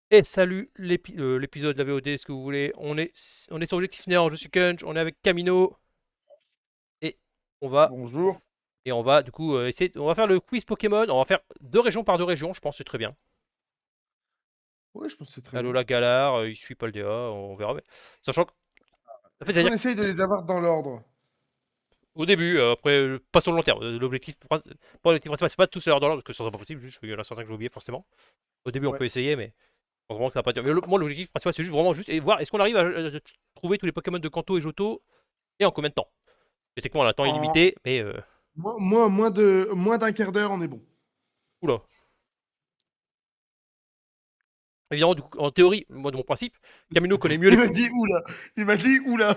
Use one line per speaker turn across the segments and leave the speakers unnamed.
Et salut l'épisode de la VOD, ce que vous voulez. On est sur Objectif Néant, je suis Kunch, on est avec Camino et on va
Bonjour.
on va du coup essayer. On va faire le quiz Pokémon. On va faire deux régions par deux régions, je pense que c'est très bien.
Oui, je pense que c'est très bien.
Alola Galar, il suit Paldea, on verra. Sachant qu'en fait,
Est-ce
c'est-à-dire
qu'on essaye de les avoir dans l'ordre?
au début, après, pas sur le long terme. L'objectif principal, c'est pas de tous leur dans l'ordre, parce que ça sera pas possible, juste, il y en a certains que j'ai oublié forcément. Au début, on
Ouais.
peut essayer, mais je pense vraiment que ça va pas dire. Mais moi, l'objectif principal, c'est juste vraiment juste et voir est-ce qu'on arrive à trouver tous les Pokémon de Kanto et Johto et en combien de temps. Techniquement, on a un temps
En
illimité, mais
moins d'un quart d'heure, on est bon.
oula. Évidemment, du coup, en théorie, moi de mon principe, Camino connaît mieux les.
Il m'a dit oula. Il m'a dit oula.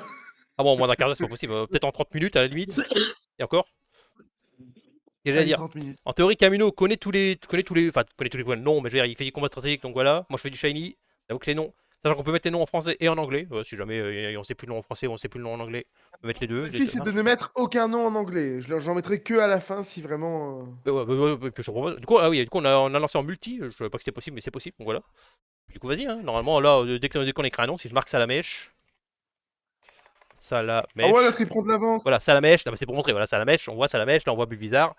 Ah bon, en moins d'un quart d'heure, c'est pas possible. Peut-être en 30 minutes à la limite. Et encore. Qu'est-ce que j'allais
Allez,
dire?
30 minutes.
En théorie, Camino connaît tous les. Enfin, connaît tous les points. Non, mais je veux dire, il fait des combats stratégiques, donc voilà. Moi, je fais du shiny. J'avoue que les noms. Sachant qu'on peut mettre les noms en français et en anglais. Si jamais on sait plus le nom en français ou on sait plus le nom en anglais, on peut mettre les deux.
Le
Les
défi,
deux
c'est de
marchent.
ne mettre aucun nom en anglais. J'en mettrai que à la fin si vraiment.
Puis je propose. Du coup, ah oui, du coup, on a lancé en multi. Je savais pas que c'était possible, mais c'est possible, donc voilà. Du coup, vas-y, hein. Normalement, là, dès qu'on écrit un nom, si je marque Salamèche.
Ah ouais, là,
Salamèche.
il prend de l'avance.
Voilà, Salamèche, non, mais c'est pour montrer, voilà, Salamèche, on voit Salamèche, là on voit Bulbizarre.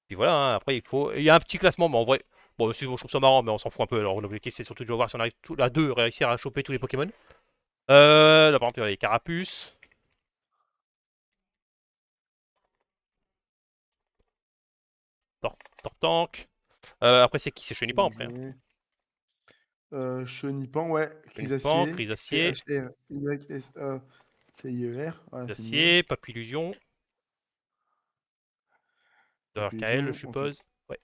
Puis voilà, hein, après il y a un petit classement, mais en vrai, bon, si, bon, je trouve ça marrant, mais on s'en fout un peu. Alors l'objectif c'est surtout de voir si on arrive à deux, réussir à choper tous les Pokémon. Là par exemple, il y a les Carapuce, Tortank. Après c'est qui? C'est Chenipan après, hein.
Chenipan, ouais.
Chenipan,
Chrysacier.
Chrysacier,
Chrysacier. Ouais, c'est mignon.
Chrysacier, Papillusion, Kael, je
Conclusion. Ensuite.
suppose. Ouais.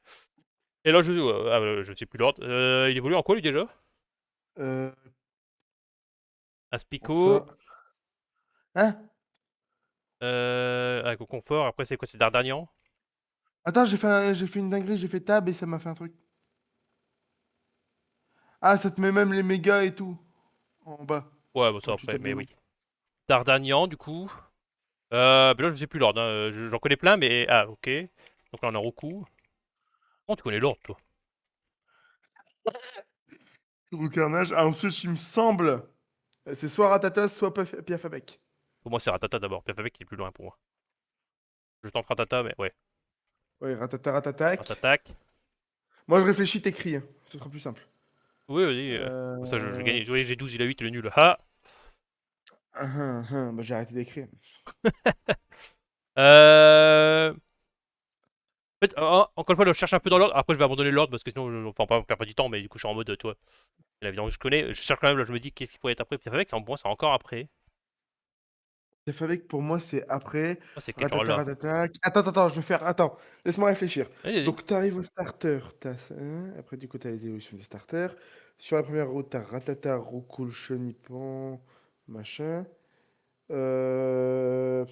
Et là je ne sais plus l'ordre. Il évolue en quoi lui déjà?
Euh, pour
Aspico,
ça. Hein?
avec au confort. Après c'est quoi? C'est Dardanian.
Attends, j'ai fait une dinguerie, j'ai fait tab et ça m'a fait un truc. Ah, ça te met même les mégas et tout en bas
Ouais, bon ça
quand tu
après,
tapes
mais
dedans.
oui. Dardanian du coup. Ben là, je sais plus l'ordre, hein. J'en connais plein, mais. Ah, ok. Donc là, on a Roku. Oh, tu connais l'ordre, toi.
Roucarnage. Ah, ensuite, il me semble, c'est soit Ratata, soit Piafabek.
Pour moi, c'est Ratata d'abord. Puis avec qui est plus loin pour moi. Je tente Ratata, mais ouais.
Ouais, Ratata, Ratatac.
Ratatac.
Moi, je réfléchis, t'écris, hein. Ce sera plus simple.
Oui, vas-y. Comme ça, je
Euh...
gagne. Oui, j'ai 12, il a 8, il est nul. Ah.
Bah, j'ai arrêté d'écrire.
Euh. En fait, encore une fois, là, je cherche un peu dans l'ordre. Après, je vais abandonner l'ordre parce que sinon, enfin, pas perdre du temps, mais du coup, je suis en mode, tu vois. La viande que je connais. Je cherche quand même, là, je me dis, qu'est-ce qui pourrait être après. Puis avec, c'est en bon, c'est encore après.
Piafabek, pour moi, c'est après.
Oh, c'est quel genre
Ratata,
là?
Ratatac. Attends, je vais faire. Attends, laisse-moi réfléchir.
Vas-y, vas-y.
Donc, t'arrives au starter. T'as ça, hein. Après, du coup, t'as les évolutions des starters. Sur la première route, t'as Ratata, Roucoule, Chenipan, machin. Euh...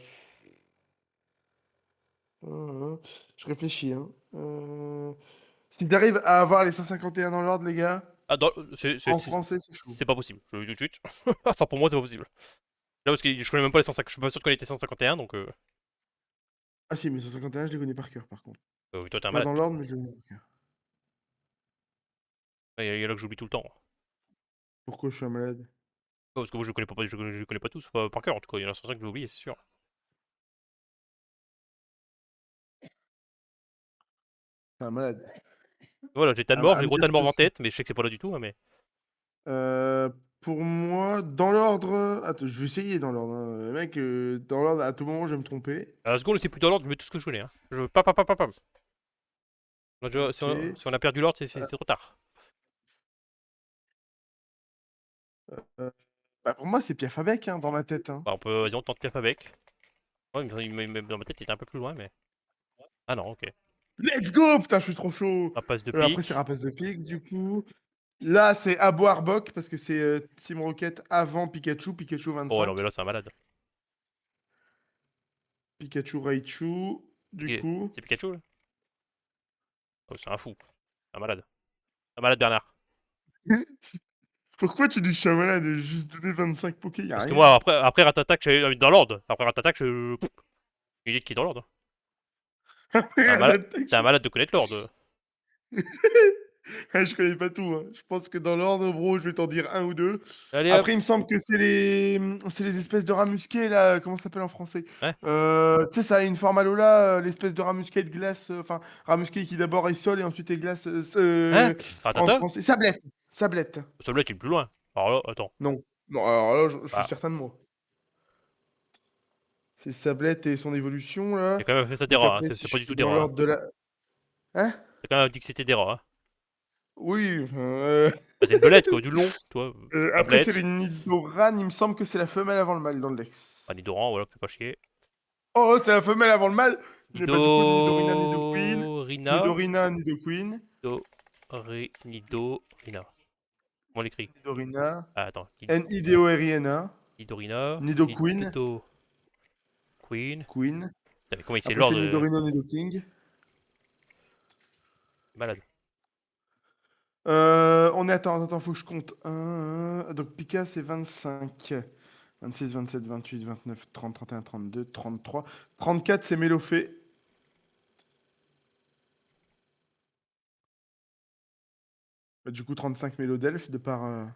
Je réfléchis, hein. Si t'arrives à avoir les 151 dans l'ordre, les gars,
Ah,
en français, c'est chaud.
c'est pas possible. Je le dis tout de suite. Enfin, pour moi, c'est pas possible. Là, parce que je connais même pas les 150. Je suis pas sûr de connaître les 151, donc.
Ah si, mais 151, je les connais par cœur, par contre.
Oui, toi, t'es un
Pas
malade,
dans
toi.
l'ordre, mais je les connais par cœur.
Il y a là que j'oublie tout le temps. Ouais,
Pourquoi je suis un malade?
parce que moi, je connais pas tous, pas par cœur en tout cas. Il y en a certains que j'ai oubliés, c'est sûr.
C'est un malade.
Voilà, j'ai
À, me
Talmor,
à
j'ai
me
gros
dire
Talmor
que
en
c'est-
tête, mais je sais que c'est pas là du tout, hein, mais.
Pour moi, dans l'ordre... Attends, je vais essayer dans l'ordre, hein. Mec, dans l'ordre, à tout moment, je vais me tromper.
À la seconde, c'est plus dans l'ordre, je mets tout ce que je connais. Hein. Je veux pas, pas, pas, pas, pas. Là, si,
Ok.
si on a perdu l'ordre, c'est trop tard.
Euh, Bah, pour moi, c'est Piafabek, hein, dans ma tête, hein.
Bah, vas-y, on tente Piaf avec. Ouais, dans ma tête, il était un peu plus loin, mais. Ah non, ok.
Let's go! Putain, je suis trop chaud!
Rapace de
Après, c'est
pique.
Rapace de pique, du coup. Là, c'est Abo Arbok, parce que c'est Team Rocket avant Pikachu, Pikachu
Oh non, mais
25.
là, c'est un malade.
Pikachu Raichu, du coup.
C'est Pikachu, là? Oh, c'est un fou. Un malade. Un malade, Bernard.
Pourquoi tu dis que je suis un malade? J'ai juste donné 25 Poké, y'a
Parce que
rien.
moi, après Ratatak, j'ai dans l'ordre. Après Ratatak, il dit qui est dans l'ordre. T'es un malade, t'es un malade de connaître l'ordre.
Je connais pas tout, hein. Je pense que dans l'ordre, bro, je vais t'en dire un ou deux.
Allez hop.
Après, il me semble que c'est les espèces de rats musqués, là. Comment ça s'appelle en français?
Ouais.
Tu sais, ça a une forme à Lola, l'espèce de rat musqué de glace. Enfin, rat musqué qui d'abord est sol et ensuite est glace.
Hein?
En
Ratata?
français. Sablette. Sablette.
Celui-là qui est le plus loin. Alors là, attends.
Non. Non, alors là, je suis
Bah,
certain de moi. C'est Sablette et son évolution, là.
j'ai quand même fait ça des
Donc
rats, hein.
après,
C'est
si
c'est pas
je
du tout
suis
des
dans
rats, hein.
l'ordre de la. Hein?
J'ai quand même dit que c'était des rats, hein.
Oui, enfin,
Bah, c'est une belette, quoi, du long, tu vois.
après, c'est les
Tablette.
Nidoran. Il me semble que c'est la femelle avant le mâle dans le
Ah,
Lex.
Nidoran, voilà, fais pas chier.
Oh, c'est la femelle avant le mâle. Bah, du coup, Nidorina, Nidoqueen.
Nidorina.
Nidorina, Nidoqueen.
Nidorina. Comment on l'écrit?
Nidorina.
Ah, attends.
N-I-D-O-R-I-N-A.
Nidorina.
Nidoqueen.
Nido Queen.
Queen.
Putain, mais comment il sait
Après, c'est
l'ordre?
Nidorino, Nidoking.
Malade.
On est. Attends, faut que je compte. Donc, Pika, c'est 25. 26, 27, 28, 29, 30, 31, 32, 33. 34, c'est Mélophée. Bah, du coup, 35 Mélodelphes de par.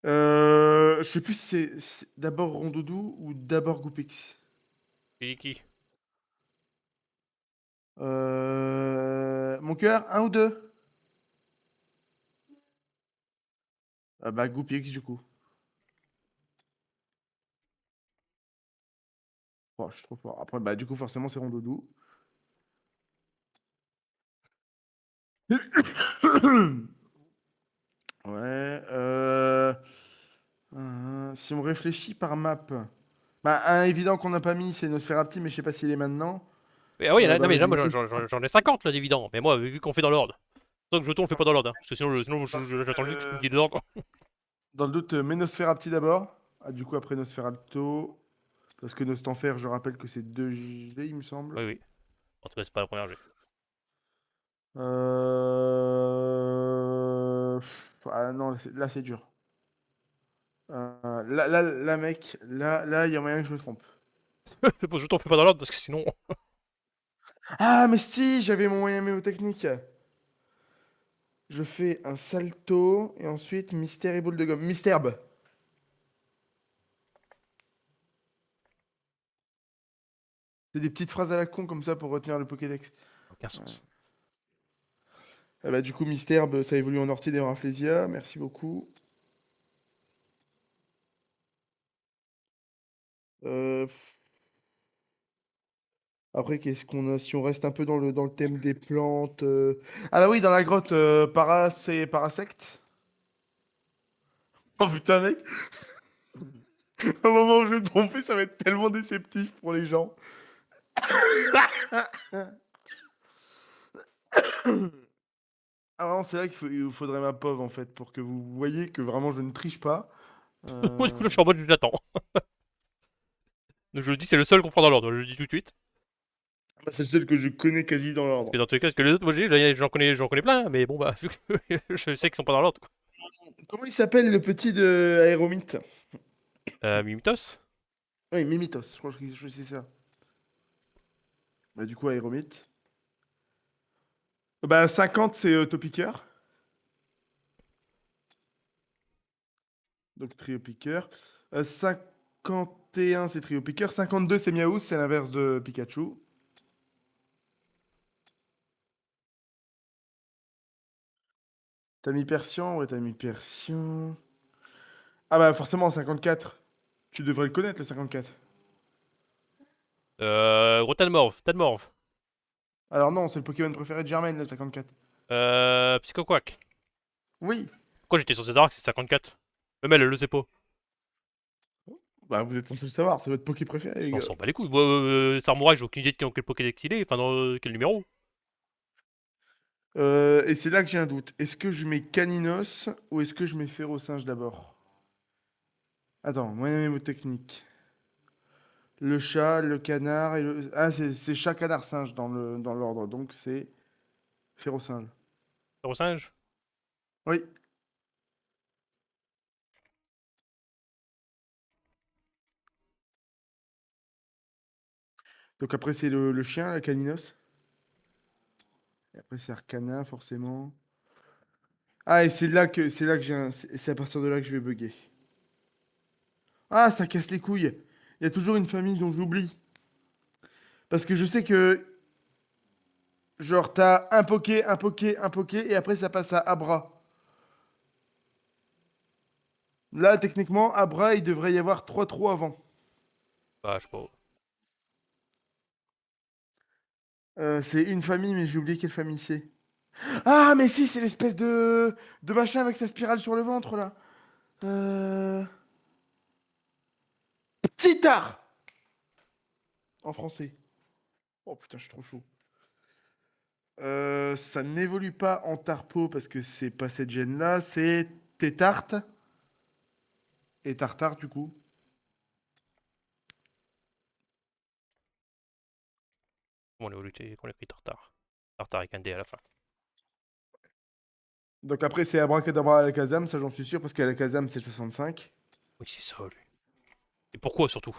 Je sais plus si c'est d'abord Rondoudou ou d'abord Goupix.
C'est qui?
Mon cœur, un ou deux? Bah, Goupix, du coup. Oh, je suis trop fort. Après, bah, du coup, forcément, c'est Rondoudou. Ouais. Si on réfléchit par map. Bah, un évident qu'on n'a pas mis, c'est Nosferapti, mais je sais pas s'il est maintenant.
Ah oui,
Bah,
non, mais là,
vas-y,
moi,
du coup,
j'en ai 50 là d'évidents. Mais moi, vu qu'on fait dans l'ordre. Donc, je tourne, on le fait pas dans l'ordre, hein. Parce que sinon
dans,
j'attends juste que tu me
euh,
dis dedans, quoi.
dans le doute, mets Nosferapti d'abord. Ah, du coup, après Nosferatu. Parce que Nostanfer, je rappelle que c'est 2G, il me semble.
Oui, oui. En tout cas, c'est pas la première jeu.
Ah non, là, c'est dur. Là, mec, là, il y a moyen que je me trompe.
Je t'en fais pas dans l'ordre parce que sinon.
Ah, mais si, j'avais mon moyen mémotechnique. Je fais un salto et ensuite mystère et boule de gomme. Mystère. C'est des petites phrases à la con comme ça pour retenir le Pokédex.
Aucun
Ouais.
sens.
Ah bah, du coup, Mystère, ça évolue en Orchidée et en Rafflesia. Merci beaucoup. Euh, Après, qu'est-ce qu'on a? Si on reste un peu dans le thème des plantes. Ah bah oui, dans la grotte, c'est Parasect. Oh putain, mec, au moment où je vais me tromper, ça va être tellement déceptif pour les gens. Ah vraiment, c'est là il faudrait ma pauvre, en fait, pour que vous voyez que vraiment je ne triche pas.
Moi, du coup,
Euh,
là, je suis en mode, j'attends. Donc, je le dis, c'est le seul qu'on prend dans l'ordre. Je le dis tout de suite.
Bah, c'est le seul que je connais quasi dans
Parce que
l'ordre.
dans tous les cas, parce que les autres, moi, là, j'en connais plein. Mais bon, bah, vu que je sais qu'ils sont pas dans l'ordre, quoi.
Comment il s'appelle le petit de Aéromite?
Mimitos.
Oui, Mimitos, je crois que c'est ça. Bah, du coup, Aéromite. Bah, 50, c'est Topiqueur. Donc, Trio Piqueur. 51, c'est Trio Piqueur. 52, c'est Miaous, c'est l'inverse de Pikachu. T'as mis Persian? Ouais, t'as mis Persian. Ah bah forcément, 54. Tu devrais le connaître, le 54.
Gros Tanmorv. Tanmorv.
Alors non, c'est le Pokémon préféré de Germaine, le 54.
Psychoquack.
Oui.
Pourquoi j'étais censé savoir que c'est 54? Même elle le sait pas.
Bah vous êtes censé le savoir, c'est votre Poké préféré, les
On
gars.
s'en bat les couilles. Moi, Samouraï, j'ai aucune idée de quel Pokédex il est. Enfin, dans quel numéro.
Et c'est là que j'ai un doute. Est-ce que je mets Caninos ou est-ce que je mets Férocinge d'abord? Attends, moyen technique. Le chat, le canard et le... Ah, c'est chat, canard, singe dans l'ordre, donc c'est Férocinge.
Zéro singe.
Oui. Donc après, c'est le chien, la caninos. Et après, c'est Arcana, forcément. Ah, et c'est là que c'est à partir de là que je vais bugger. Ah, ça casse les couilles. Il y a toujours une famille dont j'oublie. Parce que je sais que, genre, t'as un poké, un poké, un poké, et après, ça passe à Abra. Là, techniquement, Abra, il devrait y avoir 3 trous avant.
Bah, je sais pas.
C'est une famille, mais j'ai oublié quelle famille c'est. Ah, mais si, c'est l'espèce de machin avec sa spirale sur le ventre, là. Euh... Titar! En français. Oh putain, je suis trop chaud. Ça n'évolue pas en Tarpo parce que c'est pas cette gêne-là. C'est Tétarte et Tartare, du coup.
Comment on a lutté, qu'on écrit Tartare. Tartare avec un D à la fin.
Donc après, c'est Abracadabra Alakazam, ça j'en suis sûr, parce qu'Alakazam c'est 65.
Oui, c'est ça, lui. Et pourquoi surtout?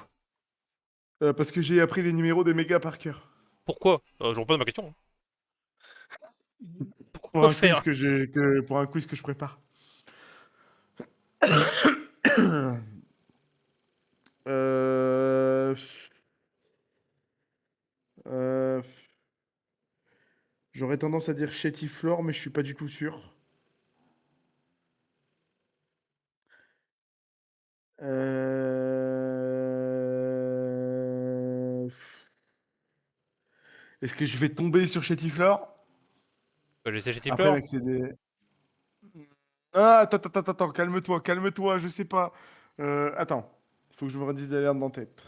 Parce que j'ai appris les numéros des mégas par cœur.
Pourquoi? Je repose ma question, hein.
Pour
Pourquoi
un quiz
faire?
pour un quiz que je prépare. Euh, euh, J'aurais tendance à dire Chétiflore, mais je suis pas du tout sûr. Euh, Est-ce que je vais tomber sur Chétiflore?
Bah, j'ai
Après,
Chétiflore.
mec, c'est des... Ah, attends, calme-toi, calme-toi, je sais pas. Attends, il faut que je me redise d'alertes dans la tête.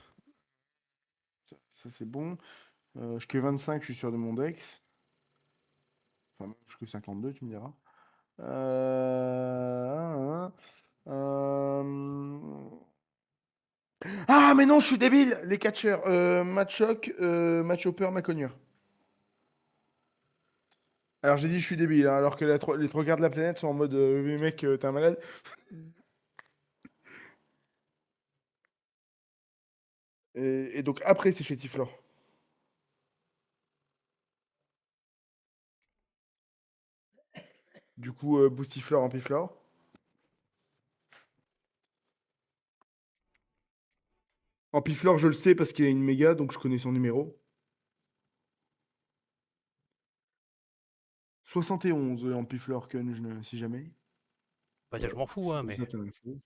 Ça, c'est bon. Je que 25, je suis sûr de mon Dex. Enfin, je que 52, tu me diras. Euh... Ah, mais non, je suis débile! Les catcheurs. Machoke, Machopper, Macogna. Alors, j'ai dit je suis débile, hein, alors que les trois quarts de la planète sont en mode mais mec, t'es un malade. Et donc, après, c'est chez Tiflor. Du coup, Boostiflor, Ampiflor. Ampiflor, je le sais parce qu'il a une méga, donc je connais son numéro. 71, Ampiflor, Kun, si jamais.
Bah, dire, je
Voilà.
m'en fous, hein,
Comme
mais.
ça, t'as l'info.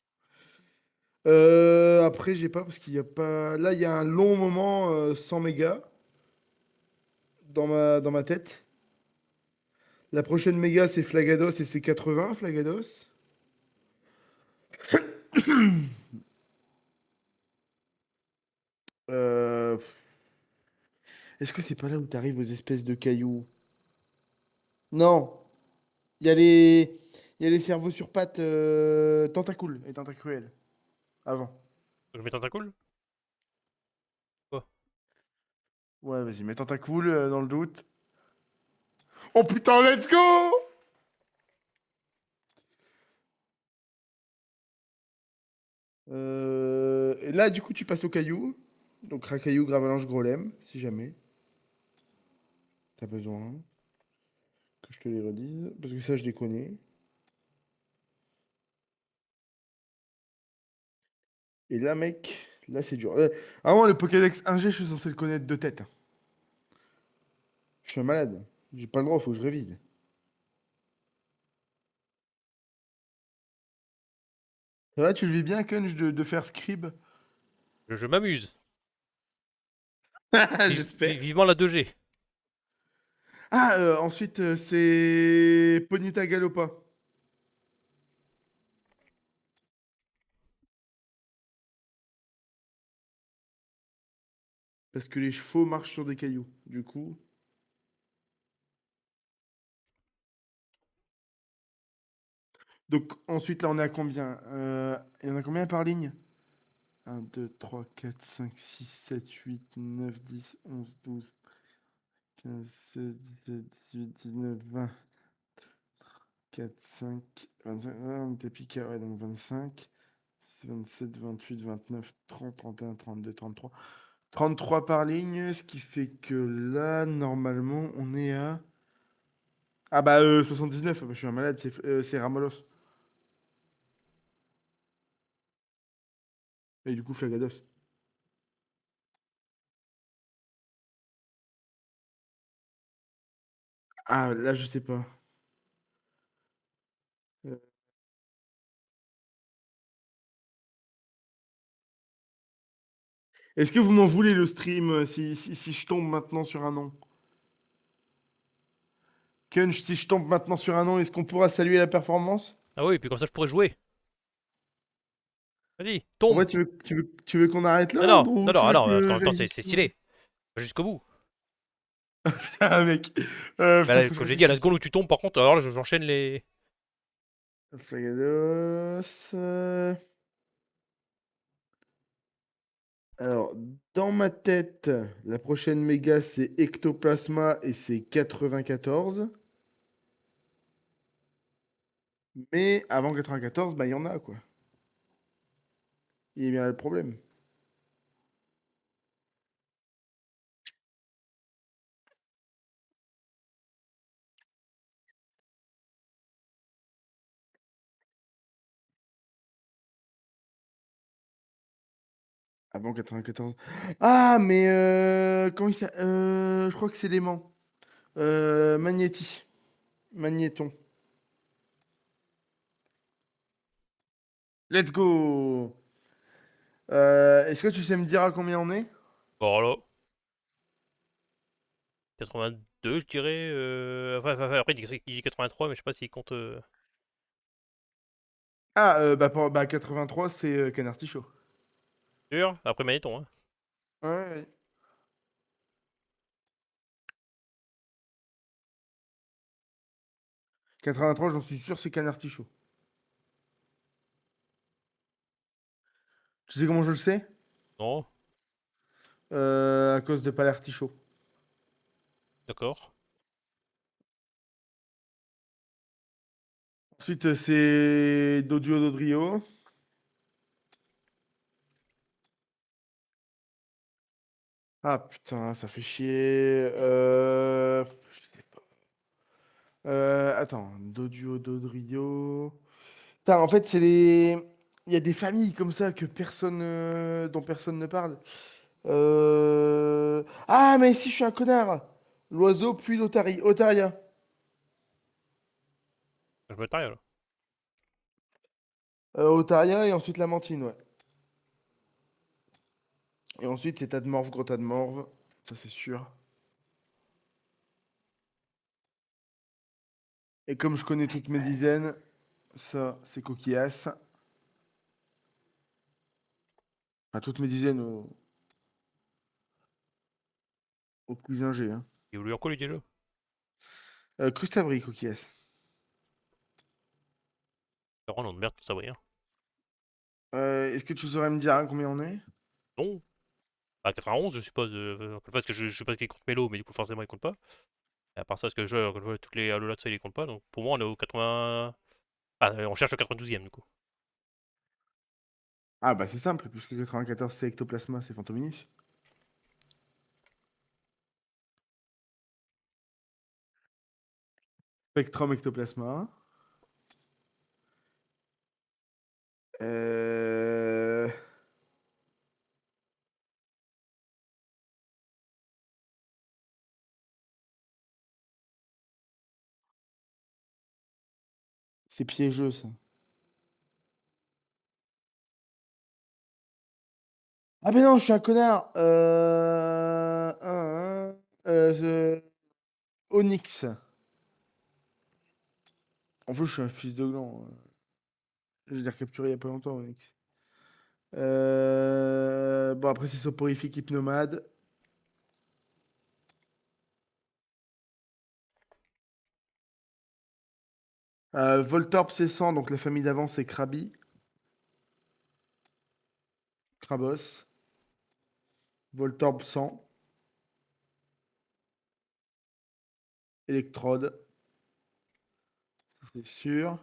Après, j'ai pas, parce qu'il y a pas. Là, il y a un long moment 100 mégas dans ma tête. La prochaine méga, c'est Flagados et c'est 80, Flagados. Euh, Est-ce que c'est pas là où t'arrives aux espèces de cailloux? Non, il y a les, il y a les cerveaux sur pattes tentacules et tentacruels avant.
Je mets Tentacool? Quoi?
Ouais, vas-y, mets tentacule dans le doute. Oh putain, let's go! Et là, du coup, tu passes au caillou. Donc, Racaillou, Gravalanche, Grolem, si jamais t'as besoin que je te les redise. Parce que ça, je les connais. Et là, mec, là, c'est dur. Vraiment, le Pokédex 1G, je suis censé le connaître de tête. Je suis un malade. J'ai pas le droit, faut que je révise. Ça va, tu le vis bien, Kunj, de faire scribe?
Je m'amuse.
J'espère.
Vivement la 2G.
Ah, ensuite, c'est Ponita Galopa. Parce que les chevaux marchent sur des cailloux. Du coup. Donc, ensuite, là, on est à combien? Il y en a combien par ligne? 1, 2, 3, 4, 5, 6, 7, 8, 9, 10, 11, 12, 15, 16, 17, 18, 19, 20, 4, 5, 25. Ah, on était piqué, ouais, donc 25, 27, 28, 29, 30, 31, 32, 33. 33 par ligne, ce qui fait que là, normalement, on est à... Ah bah 79, bah, je suis un malade, c'est Ramolos. Et du coup, Flagados. Ah, là, je sais pas. Euh, Est-ce que vous m'en voulez le stream si je tombe maintenant sur un nom? Kunch, si je tombe maintenant sur un nom, est-ce qu'on pourra saluer la performance?
Ah oui, et puis comme ça je pourrais jouer. Vas-y,
En
tombe.
vrai, tu veux qu'on arrête
Non,
là,
non,
Andrew, ou
non,
tu
non, ah
veux
non, parce
que
qu'en même temps
j'aille
c'est
jusqu'au...
stylé. Va jusqu'au bout.
Putain, mec.
Mais
Putain,
là,
faut que je
comme j'ai dit, à la
réfléchisse.
seconde où tu tombes, par contre, alors là, j'enchaîne les.
Flagados. Alors, dans ma tête, la prochaine méga, c'est Ectoplasma et c'est 94. Mais avant 94, bah, il y en a, quoi. Il y a bien là le problème. Avant 94. Ah, mais comment il s'appelle je crois que c'est l'aimant. Magnéti. Magnéton. Let's go! Est-ce que tu sais me dire à combien on est?
Bon, là, 82, je dirais. Après, il dit 83, mais je sais pas s'il compte.
Ah, bah 83, c'est Canard Tichaud.
Sûr. Après, Magnéton, hein.
Ouais, ouais. 83, j'en suis sûr, c'est Canard Tichaud. Tu sais comment je le sais?
Non,
À cause de Palertichaud.
d'accord.
Ensuite, c'est Dodio Dodrio. Ah putain, ça fait chier. Attends, Dodio Dodrio. Putain, en fait, c'est les. Il y a des familles comme ça que personne, dont personne ne parle. Ah, mais si, je suis un connard. L'oiseau, puis Otaria.
Je me taille, là.
Otaria et ensuite la mantine, ouais. Et ensuite, c'est Tadmorve, gros Tadmorve. Ça, c'est sûr. Et comme je connais toutes mes dizaines, ça, c'est Coquillas. Enfin, toutes mes dizaines au cousin G. Hein.
Il voulait encore lui déjà.
Crustabri, Coquillas.
C'est vraiment un nom de merde, tout ça, ouais, hein.
Est-ce que tu saurais me dire à combien on est?
Non. À 91, je suppose. Parce que je suppose qu'il compte Mélo, mais du coup, forcément, il compte pas. Et à part ça, parce que quand je vois toutes les Alola de ça, il les compte pas. Donc pour moi, on est au 80. Ah, on cherche le 92e, du coup.
Ah, bah c'est simple, puisque 94 c'est Ectoplasma, c'est Fantominus. Spectrum Ectoplasma. Euh... C'est piégeux, ça. Ah, mais non, je suis un connard. Onyx. En fait, je suis un fils de gland. Je l'ai recapturé il y a pas longtemps, Onyx. Bon, après, c'est soporifique hypnomade. Voltorb, c'est 100, donc la famille d'avant, c'est Krabi. Krabos. Voltorb 100. Electrode, c'est sûr.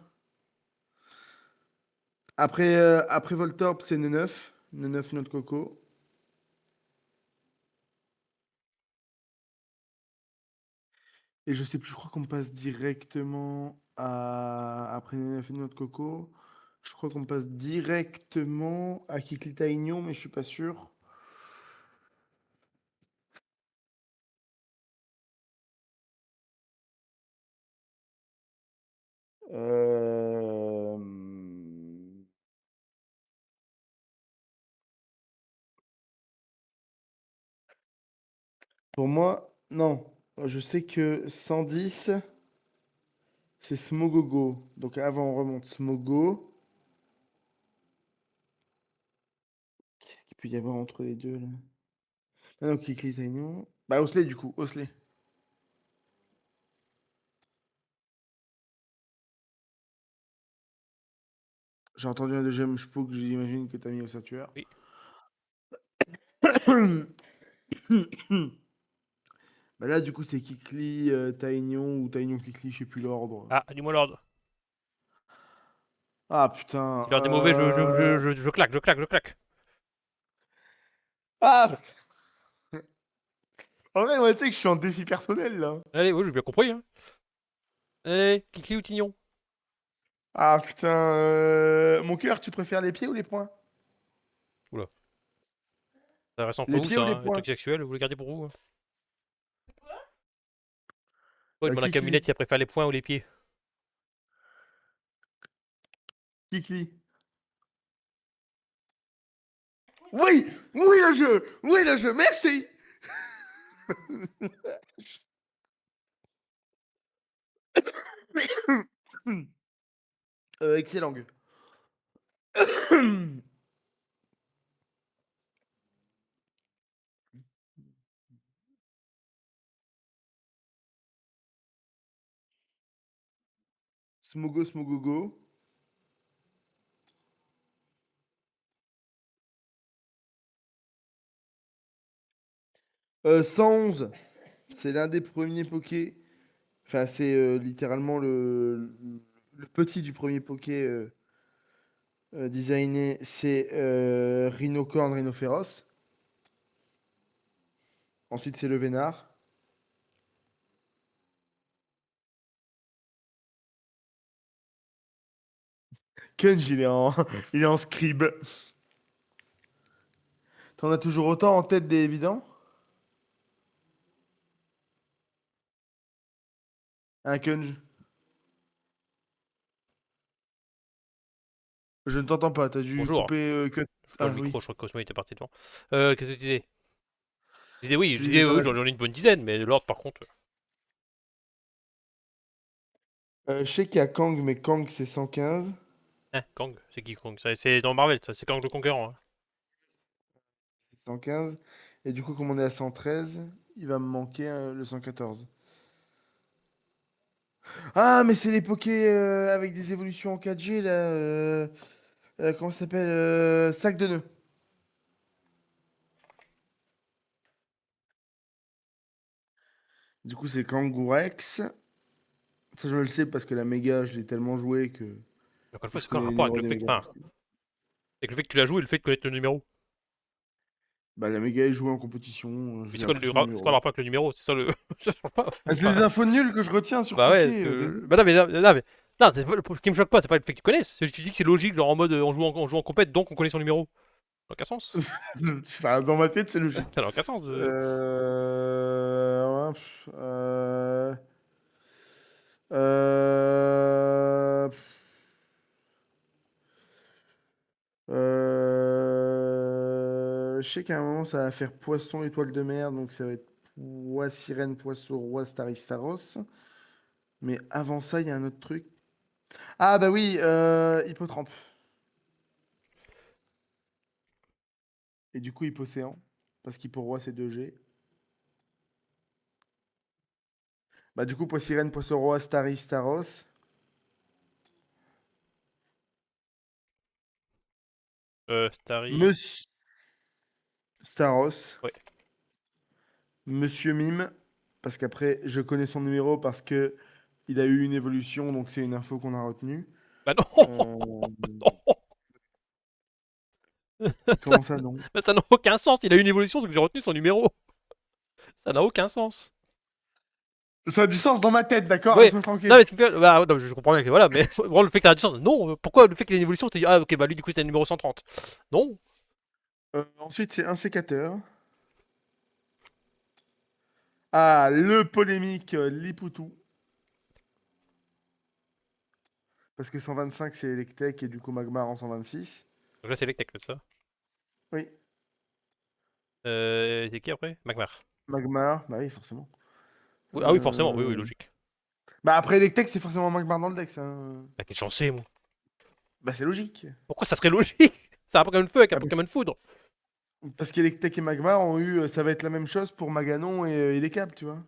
Après Voltorb, c'est Neneuf. Neneuf, noix de coco. Et je sais plus, je crois qu'on passe directement à. Après on a fait notre coco. Je crois qu'on passe directement à Kikli Taignon, mais je suis pas sûr. Euh, Pour moi, non. Je sais que 110, c'est Smogogo. Donc avant, on remonte Smogo. Qu'est-ce qu'il peut y avoir entre les deux là? Ah non, Kikli Taignon. Bah, Osley du coup, Osley. J'ai entendu un deuxième chpo que j'imagine que t'as mis au sanctuaire.
Oui.
Bah là, du coup, c'est Kikli, Taignon ou Taignon Kikli, je sais plus l'ordre.
Ah, dis-moi l'ordre.
Ah putain.
Si l'ordre est mauvais, je claque, je claque, je claque.
Ah En vrai, ouais, tu sais que je suis en défi personnel là.
Allez, oui, j'ai bien compris. Hein. Allez, Kikli ou Tignon?
Ah putain. Mon cœur, tu préfères les pieds ou les poings?
Oula, ça reste entre
Les
vous,
pieds
ça,
ou les
hein. Les
poings?
trucs sexuels, vous les gardez pour vous. Hein. Oh, il demande à
Kikli.
Caminette si elle préfère les poings ou les pieds.
Kikli. Oui! Oui, le jeu! Oui, le jeu! Merci! Excellent. Smogo, Smogogo. 111. C'est l'un des premiers pokés. Enfin, c'est littéralement le petit du premier poké designé. C'est Rhinocorn, Rhinophéros. Ensuite, c'est le Vénard. Kunj, il est en scribe. T'en as toujours autant en tête des évidents? Un Kunj. Je ne t'entends pas, t'as dû
Bonjour.
couper cut.
Je prends
Ah
le
oui.
micro, je crois que Cosmo était parti devant. Qu'est-ce que tu disais? Je disais oui, je
Tu
disais
disais t'en
oui,
as.
j'en ai une bonne dizaine, mais l'ordre par contre.
Je sais qu'il y a Kang, mais Kang c'est 115.
Hein, Kang, c'est qui Kang? C'est dans Marvel, ça, c'est Kang le Conquérant. Hein.
115. Et du coup, comme on est à 113, il va me manquer le 114. Ah, mais c'est les pokés avec des évolutions en 4G là. Comment ça s'appelle Sac de nœuds. Du coup, c'est Kangourex. Ça, je le sais parce que la méga, je l'ai tellement joué que
Encore une fois,
je
c'est quoi le
connais les
rapport avec
numéros
le
des
fait que.
mégas
Enfin,
par cœur.
avec le fait que tu l'as joué et le fait de connaître le numéro?
Bah, la méga est jouée en compétition.
Mais
J'ai appris son
c'est quoi le
numéro.
rapport avec le numéro? C'est ça le. Ça change pas.
Ah, c'est
Enfin,
des infos nulles que je retiens sur
bah ouais,
Poké. Désolé.
bah non, mais. Non, mais... Non, ce qui me choque pas, c'est pas le fait que tu connaisses. C'est juste que tu dis que c'est logique, genre en mode on joue en compète, donc on connaît son numéro. Ça n'a aucun sens.
Enfin, dans ma tête, c'est logique.
Ça n'a aucun sens.
Ouais, euh, je sais qu'à un moment, ça va faire poisson étoile de mer, donc ça va être poids sirène, poisson roi, Staristaros. Mais avant ça, il y a un autre truc. Ah bah oui, hippotrampe. Et du coup, hippocéan. Parce qu'hippo roi, c'est 2G. Bah du coup, poids sirène, poisson roi, Staristaros.
Starry.
Monsieur Staros.
Ouais.
Monsieur Mime. Parce qu'après, je connais son numéro parce que il a eu une évolution, donc c'est une info qu'on a retenue.
Bah non,
Euh,
non. Ça
Comment ça, non?
bah, ça n'a aucun sens. Il a eu une évolution, donc j'ai retenu son numéro. Ça n'a aucun sens.
Ça a du sens dans ma tête, d'accord?
Ouais.
Laisse-moi
Non,
tranquille.
mais bah, non, je comprends bien que voilà, mais vraiment, le fait que ça a du sens. Non, pourquoi le fait qu'il y ait une évolution, tu dis, ah, ok, bah lui, du coup, c'est le numéro 130. Non.
Ensuite, c'est un sécateur. Ah, le polémique Lipoutou. Parce que 125, c'est Electek et du coup Magmar en 126.
Donc là, c'est Lectec, ça.
Oui,
C'est qui après? Magmar.
Magmar, bah oui, forcément.
Oui, ah oui, forcément, oui, oui,
Euh,
logique.
Bah après Electek, c'est forcément Magmar dans le deck, ça.
Bah, quel chancé, moi.
Bah c'est logique.
Pourquoi ça serait logique? Ça a Pokémon Feu avec un
Ah,
Pokémon Foudre.
parce qu'Electek et Magmar ont eu, ça va être la même chose pour Maganon et Elecab, tu vois.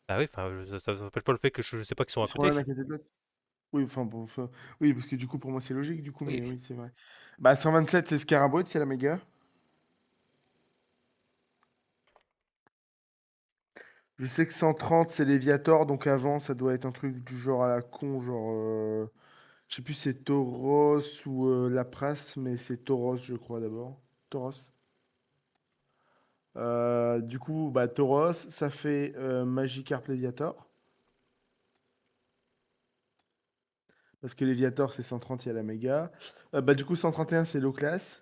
Ah oui, enfin, ça s'appelle pas le fait que je sais pas qu'ils sont à
Ils sont
côté.
l'un à côté de l'autre. Oui, enfin, oui, parce que du coup, pour moi, c'est logique, du coup,
Oui.
mais oui, c'est vrai. Bah 127, c'est Scarabrut, c'est la méga. Je sais que 130, c'est Léviator, donc avant, ça doit être un truc du genre à la con, genre. Je sais plus si c'est Tauros ou Lapras, mais c'est Tauros, je crois, d'abord. Tauros. Du coup, bah, Tauros, ça fait Magikarp Léviator. Parce que Léviator, c'est 130, il y a la méga. Bah, du coup, 131, c'est Loclas.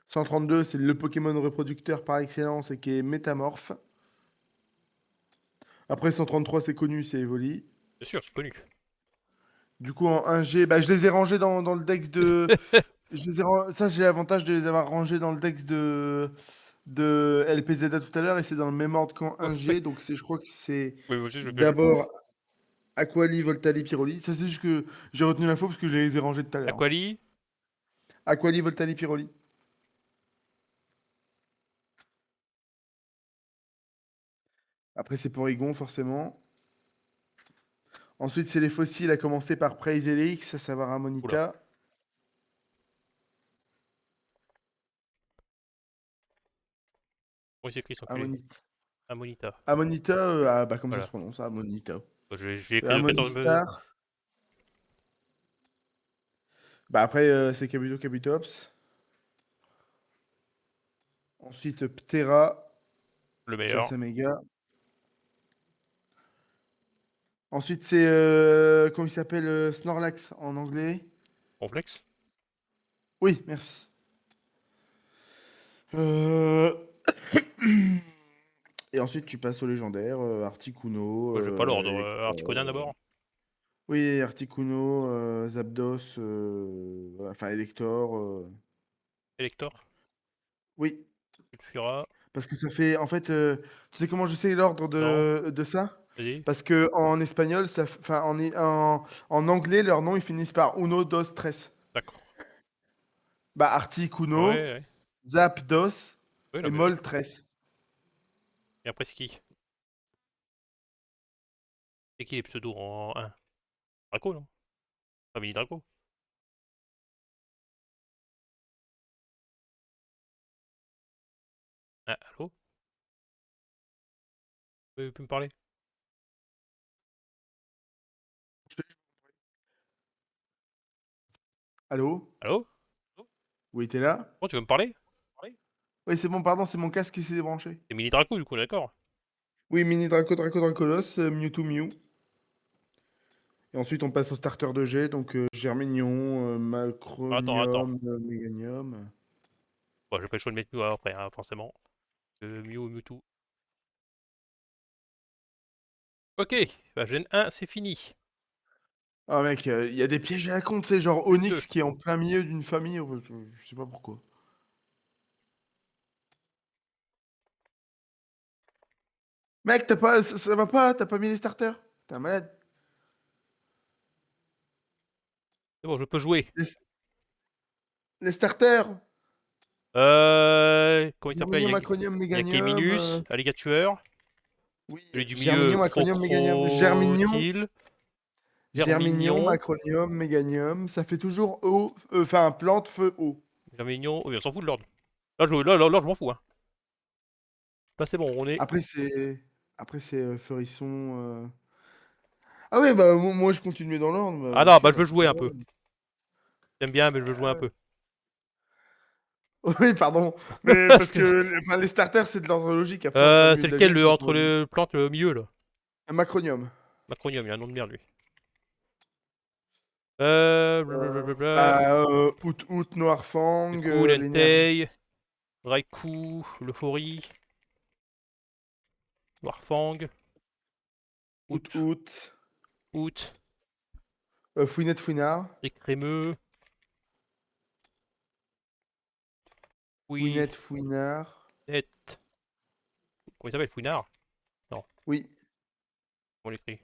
132, c'est le Pokémon reproducteur par excellence et qui est Métamorphe. Après, 133, c'est connu, c'est Evoli.
Bien sûr, c'est connu.
Du coup, en 1G, bah, je les ai rangés dans le dex de. Ça, j'ai l'avantage de les avoir rangés dans le dex de LPZA tout à l'heure et c'est dans le même ordre qu'en
Oui,
1G. Donc, je crois que c'est
oui, moi aussi, je pioche.
d'abord Aquali, Voltali, Pyroli. Ça, c'est juste que j'ai retenu l'info parce que je les ai rangés tout à l'heure.
Aquali,
Aquali, Voltali, Pyroli. Après, c'est Porygon, forcément. Ensuite, c'est les fossiles, à commencer par Praise Elix, à savoir
oula,
Amonita.
comment il s'écrit sans culé?
Amonita.
Amonita.
Amonita, bah, comme ça se
Voilà.
prononce, Amonita.
Bah, j'ai écrit de 14.
Amonistar. Bah, après, c'est Kabuto, Kabutops. Ensuite, Ptera,
Le
qui a
meilleur.
sa méga. Ensuite, c'est. Comment il s'appelle Snorlax en anglais.
Complexe.
Oui, merci. Euh, Et ensuite, tu passes au légendaire. Articuno.
Moi, je vais pas l'ordre. Articonien d'abord.
Oui, Articuno, Zapdos. Enfin, Elector.
Elector.
Oui,
Sulfura.
parce que ça fait. En fait, tu sais comment je sais l'ordre
Non.
de ça?
Vas-y.
Parce que en espagnol, enfin, en anglais, leurs noms, ils finissent par uno, dos, tres.
D'accord.
Bah,
Ouais,
Articuno,
ouais.
Zapdos
Oui, non,
et
mais oui.
Moltres.
Et après, c'est qui? C'est qui les pseudos en 1? Draco, non? Pas mini Draco. Ah, allô? Vous pouvez me parler?
Allô?
Allô?
Oui, t'es là?
Oh, tu veux me parler?
Oui, c'est bon, pardon, c'est mon casque qui s'est débranché.
C'est mini Draco, du coup, d'accord.
Oui, Mini Draco, Draco, Dracolos, Mewtwo, Mew. Et ensuite, on passe au starter de G, donc Germignon,
Attends, attends.
Macronium, Méganium.
Bon, j'ai pas le choix de mettre Mew après, hein, forcément. Mew ou Mewtwo. Ok, bah Gen 1, c'est fini.
Ah mec, il y a des pièges à la con, tu sais, genre
Gen 2.
Onyx qui est en plein milieu d'une famille, je sais pas pourquoi. Mec, ça va pas, t'as pas mis les starters? T'es un malade.
C'est bon, je peux jouer.
Les, les starters!
Comment il s'appelle?
Germignon, Macronium,
Il y a
Méganium.
Kéminus, Alligatueur.
Oui,
Celui du milieu,
Germignon, Macronium, Méganium.
Crocodile.
Germignon,
Germignon.
Macronium, Méganium. Ça fait toujours eau, enfin plante, feu, eau.
Germignon. Oui, on s'en fout de l'ordre. Là, je m'en fous, hein. Là, c'est bon, on est.
Après, c'est. Après, c'est Feurisson. Ah ouais, bah moi je continue dans l'ordre. Bah,
Ah non,
ok,
bah je
bah
veux
c'est
jouer
pas
un
grave.
peu. J'aime bien, mais je veux jouer un
Euh,
peu.
Oui, pardon. Mais parce que enfin, les starters, c'est de l'ordre logique. Après, en plein milieu
C'est
de la
lequel
game, c'est
entre
pas logique.
les plantes le milieu là?
Un macronium.
Macronium, il a un nom de merde lui. Blablabla.
Out, Noirfang,
Du coup,
l'énergie.
Lentei, Raikou, l'Euphorie, Warfang, Out,
Out.
Out,
Fouinette, Fouinard.
Écrémeux, Fouinette,
Fouinette, Fouinard.
comment il s'appelle, Fouinard? Non,
Oui.
on l'écrit.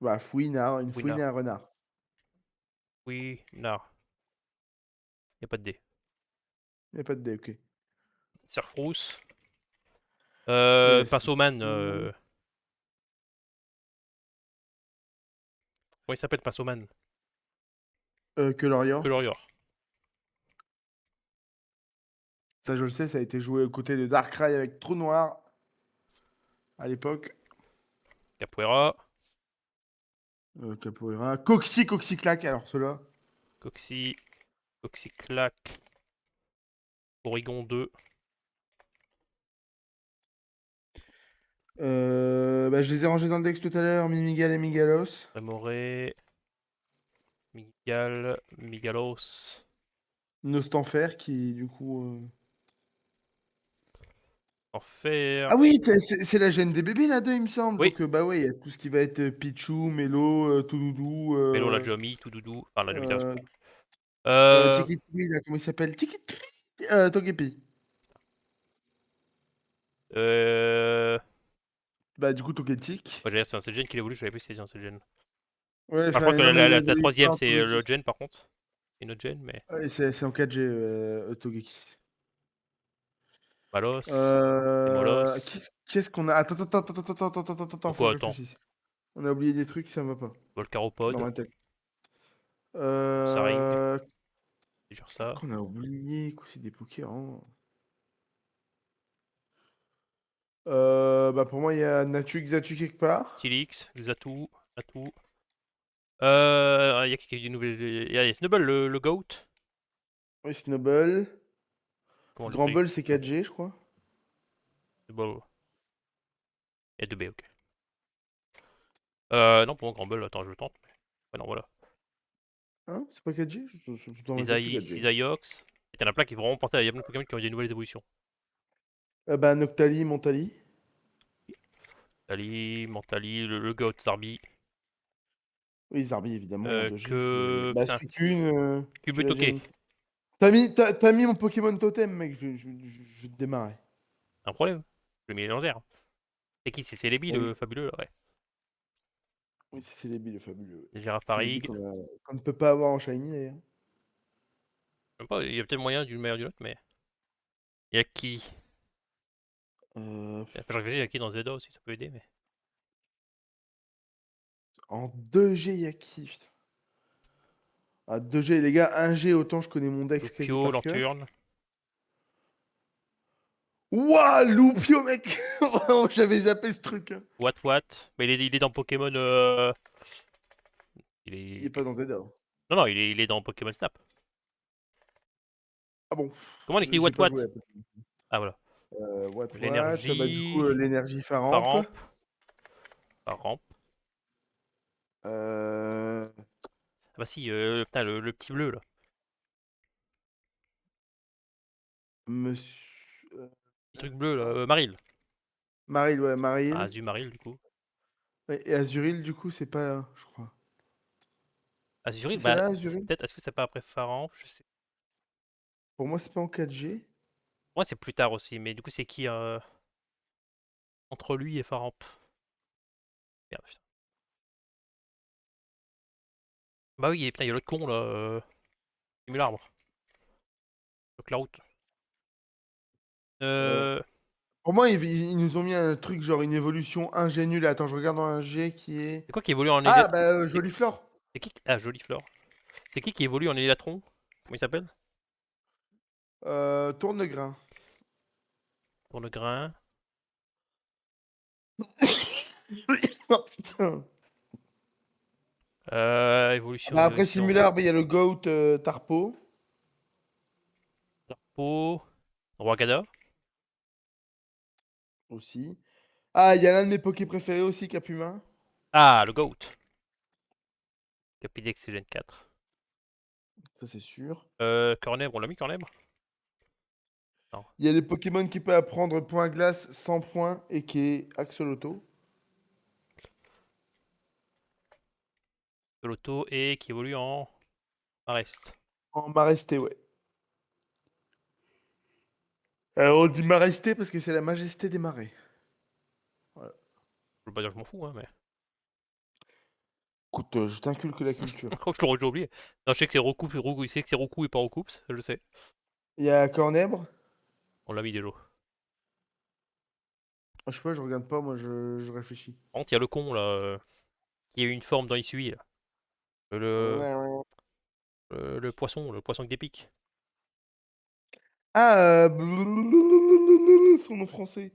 Bah, Fouinard. Une fouine et
Fouinard,
un renard.
Fouinard. Y a pas de D.
Il n'y a pas de D, ok.
Serfrousse,
C'est
Pinceauman,
tout.
comment il s'appelle Pinceauman?
Que Lorient.
Colorior,
Ça, je le sais, ça a été joué aux côtés de Darkrai avec Trou Noir à l'époque.
Capoeira,
Capoeira. Coxyclac, alors ceux-là.
Coxy, Coxyclac, Porygon 2,
Bah, je les ai rangés dans le deck tout à l'heure, Mimigal et Migalos.
Remoré, Migal, Migalos,
Nostanfer qui, du coup.
Enfer.
Ah oui, c'est la gêne des bébés là-dedans, il me semble.
Oui,
Donc, bah ouais, il y a tout ce qui va être Pichou, Mélo, Toudoudou,
Mélo l'a déjà mis, tout doudou. Enfin, l'a déjà mis, c'est
euh,
bon. Euh,
Tiki là, comment il s'appelle? Tiki Togepi.
euh...
Bah, du coup, Togetic.
J'allais dire, c'est un seul gen qui évolue, je savais plus si c'est un seul gen.
Ouais,
Enfin, je crois
enfin,
que
non, mais il
la
évolue pas
troisième,
en
c'est le
Togekiss.
gen par contre. Une autre gen, mais
Ouais, c'est en 4G, Togekiss.
Malos, et Molos.
Qu'est-ce qu'on a? Attends, faut que
Pourquoi,
je
attends,
réfléchisse. On a oublié des trucs, ça me va pas. Dans
Volcaropod,
ma tête.
Saring,
Euh...
c'est sur
Qu'est-ce
ça.
qu'on a oublié? Quoi, c'est des Pokémon. Bah pour moi, il y a Natu Xatu quelque part.
Stylix, Xatu, Atout. Il y a qui des nouvelles. Il y a Snubble, le Goat.
Oui, Snowball.
Comment on
Grand
l'écrit?
Ball, c'est 4G, je crois.
Snubble. Il y a 2B, ok. Non, pour moi, Grand Ball, attends, je le tente. Ouais, non, voilà.
Hein? C'est pas 4G? Dans ma tête, c'est 4G.
Cisaiox. Il y en a plein qui vont vraiment penser à. Il y a plein de Pokémon qui ont des nouvelles évolutions.
Bah, Noctali, Montali.
Tali, Mentali, le Goat, Zarbi.
Oui, Zarbi, évidemment, en 2G. C'est... Bah,
Putain,
Suicune, tu
Cubut,
l'as
ok.
déjà mis. T'as mis mon Pokémon Totem, mec, je vais te démarrer.
Un problème. Le légendaire. C'est qui? C'est Celebi,
Ah oui,
le fabuleux, là, ouais.
oui c'est Celebi, le fabuleux. Celebi
Girafarig.
qu'on ne peut pas avoir en Shiny, d'ailleurs.
Même pas, il y a peut-être moyen d'une meilleure d'une autre, mais. Il y a qui?
Euh,
Enfin, je réfléchis, il y a qui dans Zelda aussi, ça peut aider, mais.
En 2G, il y a qui? Putain. Ah, 2G, les gars, 1G, autant je connais mon Dex quasi
Lupio,
par cœur.
Lanturne.
Ouah, Loupio, mec! Vraiment, j'avais zappé ce truc, hein.
What. Mais il est dans Pokémon. Il
Il est
est.
pas dans Zelda, hein.
Non, il est dans Pokémon Snap.
Ah bon,
Comment on écrit
j'ai pas
What?
joué à Pokémon.
Ah, voilà.
Bah du coup,
L'énergie.
l'énergie Faramp.
Paramp. Paramp.
Euh...
Ah bah si, putain, le petit bleu, là.
Monsieur...
Petit truc bleu, là. Maril.
Maril, ouais,
Ah,
Maril.
Azumarill, du coup.
Ouais, et Azuril, du coup, c'est pas, je crois. Si,
Azuril,
c'est
bah,
là,
c'est
Azuril?
peut-être. Est-ce que c'est pas après Pharamp? Je sais.
Pour moi, c'est pas en 4G.
Moi, c'est plus tard aussi, mais du coup, c'est qui entre lui et Pharamp? Merde, putain. Bah oui, putain, il y a l'autre con, là. L'arbre. Donc la route.
Euh,
Euh...
Pour moi, ils nous ont mis un truc, genre une évolution ingénue. Là, attends, je regarde dans un G qui est...
C'est quoi qui évolue en
Ah,
Éléatron?
bah,
C'est
Joliflore.
Ah, joli fleur. C'est qui évolue en Éléatron? Comment il s'appelle?
Tournegrain.
Pour le grain.
Oh, putain.
Évolution,
Bah, après
évolution.
Simular, bah, il y a le Goat Tarpo.
Drapeau. Rwagada.
Aussi. Ah, il y a l'un de mes Poké préférés aussi, Capuma.
Ah, le GOAT. Capidex, c'est Gen 4.
Ça, c'est sûr.
Cornèbre, on l'a mis Cornèbre? Non.
Il y a les Pokémon qui peuvent apprendre point glace, 100 points et qui est Axolotl.
Peloto et qui évolue en Arrest.
En Maresté, ouais. On dit Maresté parce que c'est la majesté des marais. Voilà.
Je veux pas dire que je m'en fous, hein, mais.
Écoute, je t'inculque la culture.
Je l'aurais déjà oublié. Non, je sais que c'est Roku, je sais que c'est Roku et pas Recoups, je le sais.
Il y a Cornèbre.
On l'a mis déjà.
Je sais pas, je regarde pas, moi je réfléchis.
Par contre, il y a le con là, qui a eu une forme dans Isui là. Le,
Ouais, ouais.
le poisson, le poisson avec des pics.
Ah, son nom français.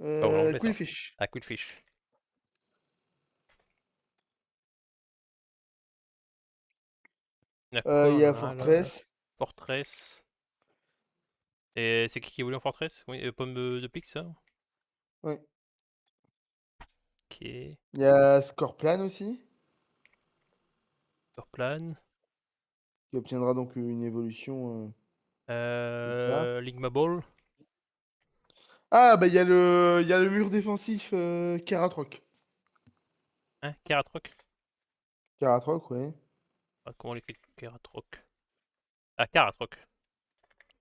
Ah, en anglais ça.
Quillfish.
Ah, Quillfish. Il y a
Il
quoi
y a
là?
Fortress.
Fortress. Et c'est qui évolue en Fortress? Oui, pomme de pique ça?
Ouais.
Ok.
Il y a Scorplan aussi,
Surplane.
qui obtiendra donc une évolution plus tard.
Ligma Ball.
Ah, bah il y a le mur défensif Keratroc.
Hein, Keratroc.
Keratroc, ouais.
Ah, comment on écrit Keratroc? Ah, Keratroc.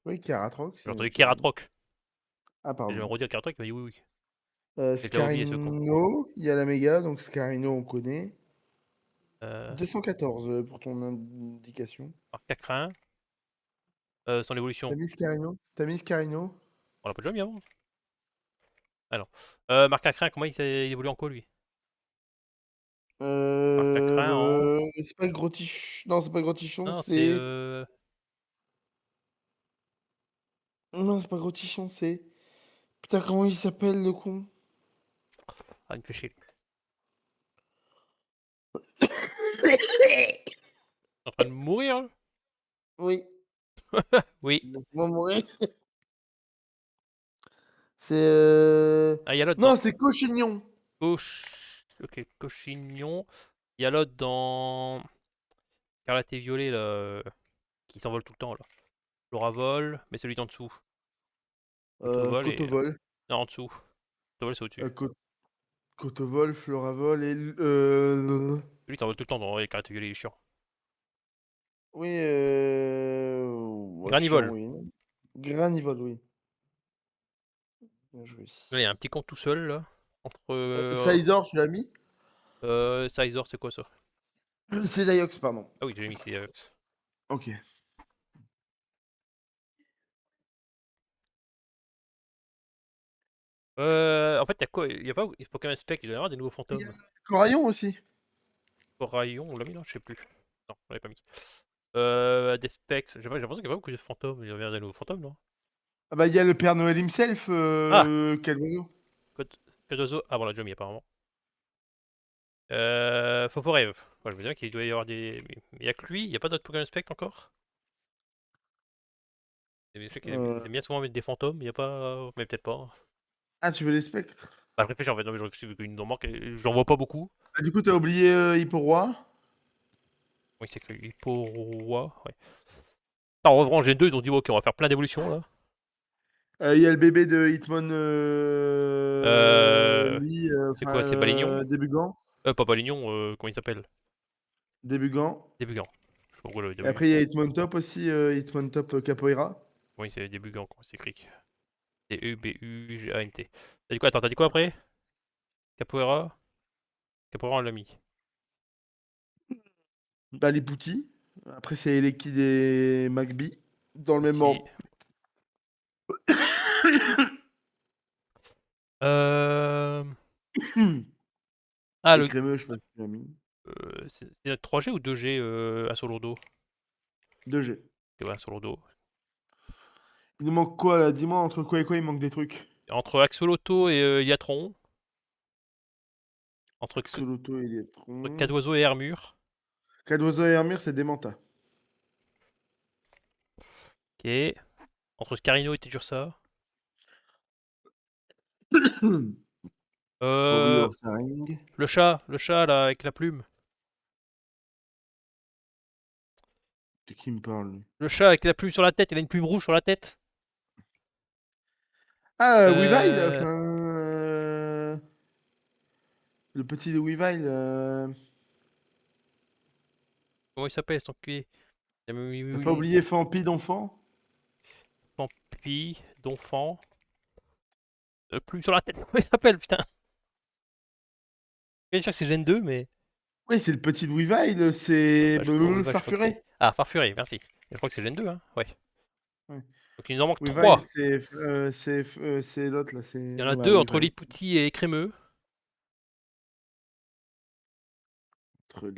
Oui, Keratroc,
J'ai
c'est
entendu
c'est bon.
Keratroc.
Ah,
Et je vais me
pardon.
redire Keratroc, il m'a dit oui, oui. J'ai déjà oublié ce con.
Scarino, il y a la méga, donc Scarino, on connaît.
Euh,
214 pour ton indication.
Cacrin. Son évolution.
T'as mis Scarino? T'as mis Scarino?
On l'a pas déjà mis avant. Ah non. Marc Cacrin, comment il évolue en quoi lui? Marc Cacrin en.
C'est pas Grottichon. Non, c'est pas Grottichon,
Non, c'est.
c'est. Non, c'est pas Grottichon, c'est. Putain, comment il s'appelle le con?
Ah, il me fait chier. En train de mourir là.
Oui,
Oui.
laisse-moi mourir. C'est.
Ah, il y a l'autre
Non,
dans.
c'est Cochignon.
Ok, Cochignon. Il y a l'autre dans. Scarlet et Violet là. Qui s'envole tout le temps là. Floravol, mais celui d'en dessous. Autovol et.
Cotovol.
Non, en dessous. Autovol, c'est au-dessus.
Euh, Co- Cotovol, Floravol et.
Lui, t'envoles tout le temps dans les Scarlet et Violet, il est chiant.
Oui, ouais, chiant,
Granivol.
oui. Granivol, oui. Bien joué.
Là, il y a un petit compte tout seul là. Entre.
Sizor, tu l'as mis?
Sizor, c'est quoi ça?
C'est Zayox, pardon.
Ah oui, j'ai mis c'est.
Ok.
En fait, il y a quoi? Il y a pas Pokémon Spec, il doit y avoir des nouveaux
Il y a
fantômes.
Coraillon aussi.
Rayon, on l'a mis là? Je sais plus. Non, on l'avait pas mis. Des specs. J'ai l'impression qu'il y a pas beaucoup de fantômes. Il y avait des nouveaux fantômes, non?
Ah bah, il y a le Père Noël himself,
Ah!
Calvoso.
Code d'oiseau. Ah, bon, on l'a déjà mis apparemment. Rêve. Moi, je veux dire qu'il doit y avoir des. Mais il y a que lui, il n'y a pas d'autres Pokémon Spec encore? Je sais qu'ils
Euh,
aiment bien souvent mettre des fantômes, il n'y a pas. Mais peut-être pas.
Ah, tu veux les spectres?
Bah, je réfléchis en fait, non, mais je réfléchis vu qu'il nous en manque. J'en vois pas beaucoup.
Ah, du coup, t'as oublié Hipporoi.
Oui, c'est que Hipporoa, ouais. En revanche, Gen 2, ils ont dit, ok, on va faire plein d'évolutions là.
Il y a le bébé de Hitmon
Euh.
Lee,
C'est
enfin,
quoi? C'est Balignon?
Débugant.
Pas Balignon, comment il s'appelle?
Débugant.
Débugant. Je sais pas pourquoi le
Et
W.
après, il y a Hitmontop aussi, Hitmontop Capoeira.
Oui, c'est Débugant, comment c'est écrit? Debugant. T'as dit quoi? Attends, t'as dit quoi après? Capoeira? Capoeira, on l'a mis.
Bah, les Poutis. Après, c'est les Kid et McBee. Dans le même
Petit.
ordre.
Euh... Ah,
Et
le.
crémeux, je sais pas si tu l'as mis.
C'est 3G ou 2G à Solourdo?
2G.
Ouais, à Solourdo.
Il nous manque quoi là? Dis-moi, entre quoi et quoi, il manque des trucs.
Entre Axolotl et Yatron. Entre,
Axolotl et
entre
Electron.
Cadoiseau et Hermure.
Cadoiseau et Hermire, c'est Démenta.
Ok. Entre Scarino et Tedursa.
Polio
Euh,
Saring.
le chat là, avec la plume.
De qui me parle, lui?
Le chat avec la plume sur la tête, il a une plume rouge sur la tête.
Ah, Weavile,
Euh,
enfin. Le petit de Weavile.
Comment il s'appelle, son cul?
T'as pas oublié Fampi d'enfant?
Pampi, d'enfant. Plume sur la tête, comment il s'appelle, putain? Bien sûr que c'est Gen 2, mais.
Oui, c'est le petit de Weavile, c'est
Bah, je crois, oui, bah, je crois que c'est.
Farfuret.
Ah, Farfuret, merci. Je crois que c'est Gen 2, hein. Ouais.
Ouais.
Donc il nous en manque
Weavile,
3.
c'est l'autre là,
Il y
c'est.
en a
Ouais,
2 entre
Weavile.
Lipouti et Crémeux.
Entre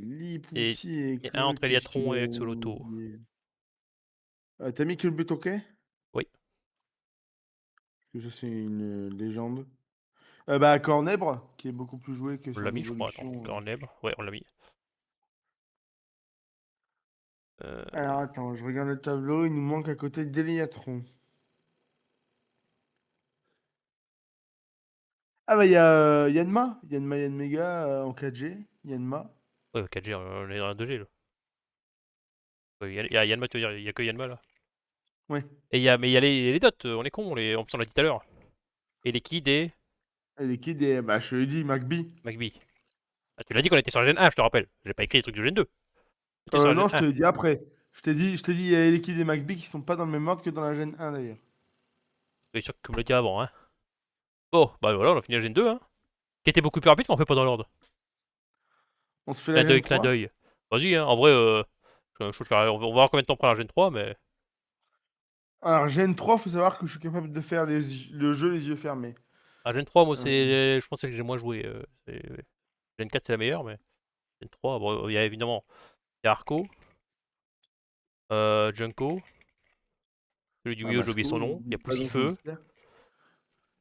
Et,
Lipouti et
et un
Creux,
entre
qu'est-ce qu'il
Eliatron
a
et Axolotl.
oublié? T'as mis que le but ok?
Oui,
Parce que ça, c'est une légende. Bah, Cornèbre, qui est beaucoup plus joué que
on
son
l'a mis, je crois. Attends,
évolution.
en lèbre. Ouais, on l'a mis.
Alors, attends, je regarde le tableau, il nous manque à côté d'Eliatron. Ah, bah, il y a Yanma. Yanmega en 4G. Yanma.
Ouais, 4G, on est dans la 2G là. Ouais, il y a Yanma, tu veux dire, il y a que Yanma là.
Ouais.
Et il y a, mais il y a les dots, on est cons, en plus on l'a dit tout à l'heure. Et les Kid et
Et les kids, bah, je te l'ai dit, McBee.
McBee. Ah, tu l'as dit qu'on était sur la Gen 1, je te rappelle. J'ai pas écrit les trucs de Gen 2. On était sur la Gen
Non, je te
1.
l'ai dit après. Je t'ai dit, il y a les kids et McBee qui sont pas dans le même ordre que dans la Gen 1 d'ailleurs.
C'est sûr que tu me l'as dit avant, hein. Bon, bah voilà, on a fini la Gen 2, hein. Qui était beaucoup plus rapide qu'on fait pas dans l'ordre.
On se fait la Gen
Clin
3.
d'œil. Vas-y, hein. En vrai, je peux te faire. On va voir combien de temps prend la Gen 3, mais.
Alors, Gen 3, faut savoir que je suis capable de faire le jeu les yeux fermés.
La Gen 3, moi,
Euh,
c'est. Je pense que j'ai moins joué. Gen 4, c'est la meilleure, mais. Gen 3, bon, il y a évidemment. Il y a Arco, Junko, celui du milieu, j'ai oublié
Masco,
son nom. Il y a
pas dans son
Poussifeu,
mystère.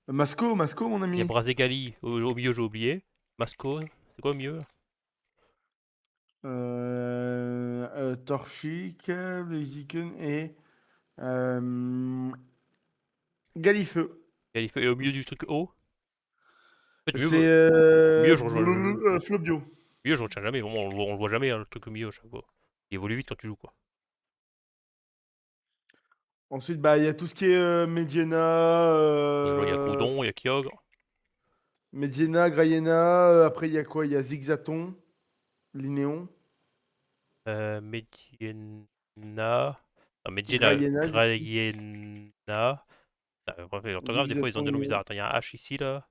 Masco, mon
il y a
ami.
Brazegali, au milieu, j'ai oublié. Masco, c'est quoi au milieu?
Torchic, Blaziken et Galifeu.
Galifeu, et au milieu du truc haut. En fait,
C'est
au milieu, le
Flobio.
milieu, je retiens jamais. Vraiment, on le voit jamais, hein, le truc au milieu à chaque fois. Il évolue vite quand tu joues, quoi.
Ensuite, bah, il y a tout ce qui est Mediana,
Il y a Groudon, il y a Kyogre,
Grayena. Après, il y a quoi? Il y a Zigzaton, Linéon,
Mediena. Non, Mediena,
Grayena, du coup.
Graiena. Bref, l'orthographe, des fois, ils ont des noms
Zigzaton,
bizarres. Attends, il y a un H ici, là.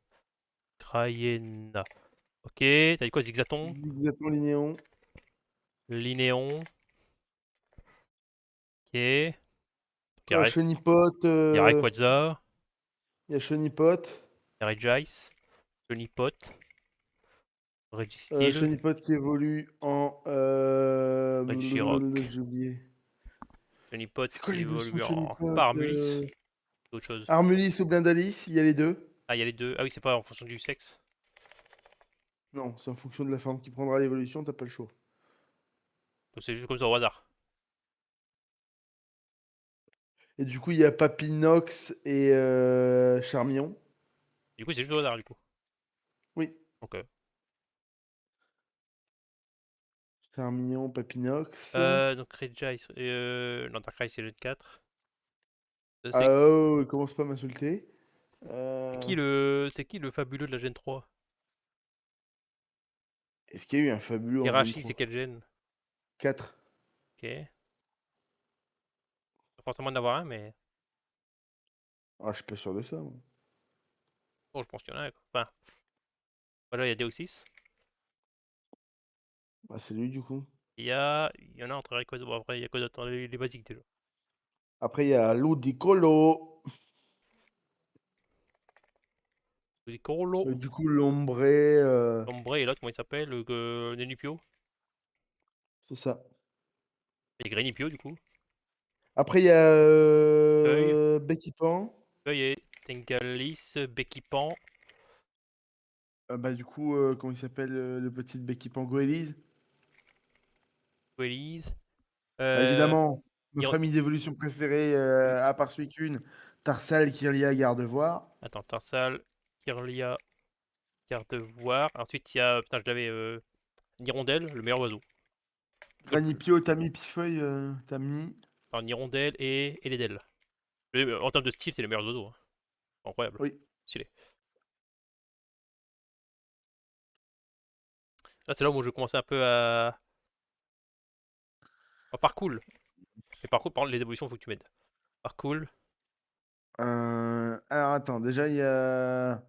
Graiena. Ok, t'as dit quoi, Zigzaton?
Zigzaton, Linéon.
Linéon. Ok. Ok,
Chenipot,
il y a Rayquaza.
il y a Chenipot.
Il y a Regice. Jonipot. Registeel.
Chenipot qui évolue en.
Regirock.
J'ai oublié.
Jonipot
C'est quoi
qui
l'évolution
évolue
de
en.
Chenipot?
Pas Armulis. C'est autre chose.
Armulis ou Blindalis, il y a les deux.
Ah, il y a les deux. Ah oui, c'est pas en fonction du sexe.
Non, c'est en fonction de la forme qui prendra l'évolution, t'as pas le choix.
Donc c'est juste comme ça au hasard.
Et du coup, il y a Papinox et Charmion.
Du coup, c'est juste au hasard, du coup.
Oui,
Ok.
Charmion, Papinox.
Donc Regice. Non, Darkrai, c'est le 4.
Ah
C'est
oh, il commence pas à m'insulter.
c'est qui le fabuleux de la Gen 3?
Est-ce qu'il y a eu un fabuleux en Gen
Hirachi, c'est
3?
quel gen?
4.
Ok. Pas forcément en avoir un, mais.
Ah, je suis pas sûr de ça, moi.
Bon, je pense qu'il y en a un, quoi. Enfin, voilà, il y a Deoxys.
Ah, c'est lui, du coup.
Il y en a entre Rayquaza. Bon, après, il y a quoi d'autre? Les basiques déjà.
Après, il y a Ludicolo.
Colo.
Du coup, l'ombre,
Ombre et l'autre, comment il s'appelle? Nenupio.
c'est ça.
Et Grenipio, du coup.
Après, il y a
Feuille.
Becky Pan.
Feuille et Tengalis, Bekipan,
Bah, du coup, comment il s'appelle le petit Becky Pan? Goélise.
Quelise.
Bah,
Euh,
évidemment. Ma
Niro-
famille d'évolution préférée, à part Suicune, Tarsal, Kirlia, Gardevoir.
Attends, Tarsal, Kirlia, Gardevoir. Ensuite, il y a. Putain, je l'avais. Nirondelle, le meilleur oiseau.
Granipio, Tami, Pifeuille, Tami.
Alors, Nirondelle et Ledel. En termes de style, c'est les meilleurs oiseaux, hein. Incroyable.
Oui.
Stylé. Là, c'est là où je commençais un peu à. Parcours. Et par contre, par contre, les évolutions, faut que tu m'aides. Parcours.
Alors attends, déjà il y a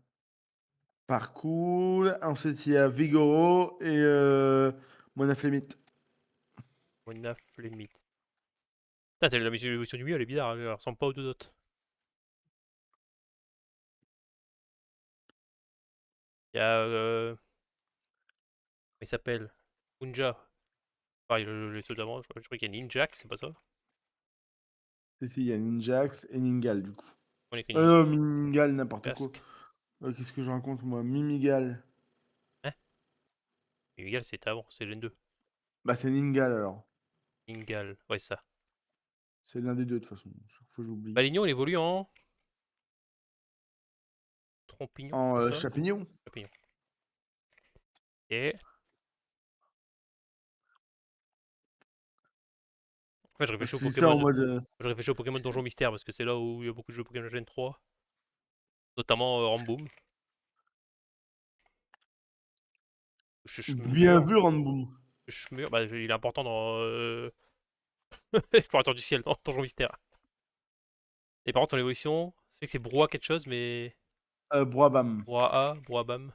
Parcours, ensuite il y a Vigoro et Monaflemite.
Mona Flemite. Putain, la l'évolution du milieu, elle est bizarre, elle ressemble pas aux deux autres. Il y a. Comment il s'appelle? Unja. Pareil, les ceux d'avant, je crois qu'il y a Ninjax, c'est pas ça?
Si, si, il y a Ninjax et Ningal du coup.
On écrit
Non, Ningal, n'importe quoi.
Casque.
Qu'est-ce que je raconte moi? Mimigal.
Hein? Miguel, c'était avant, c'est Gen 2.
Bah c'est Ningal alors.
Ingal, ouais, c'est ça.
C'est l'un des deux de toute façon. Chaque fois j'oublie.
Balignon, il évolue en. Trompignon,
En
c'est ça?
Chapignon.
Champignon. Et. En fait, je réfléchis
Je
au
te dis ça en
Pokémon.
mode.
Je réfléchis au Pokémon Donjon Mystère parce que c'est là où il y a beaucoup de jeux Pokémon Gen 3. Notamment Ramboom.
Bien
Chuchmur.
vu, Ranboom.
Chuchmur, bah, il est important dans Explorateur du ciel, dans Donjon Mystère. Et par contre, son évolution, c'est que c'est Broie quelque chose, mais.
Broabam.
Broie A, Broie Bam.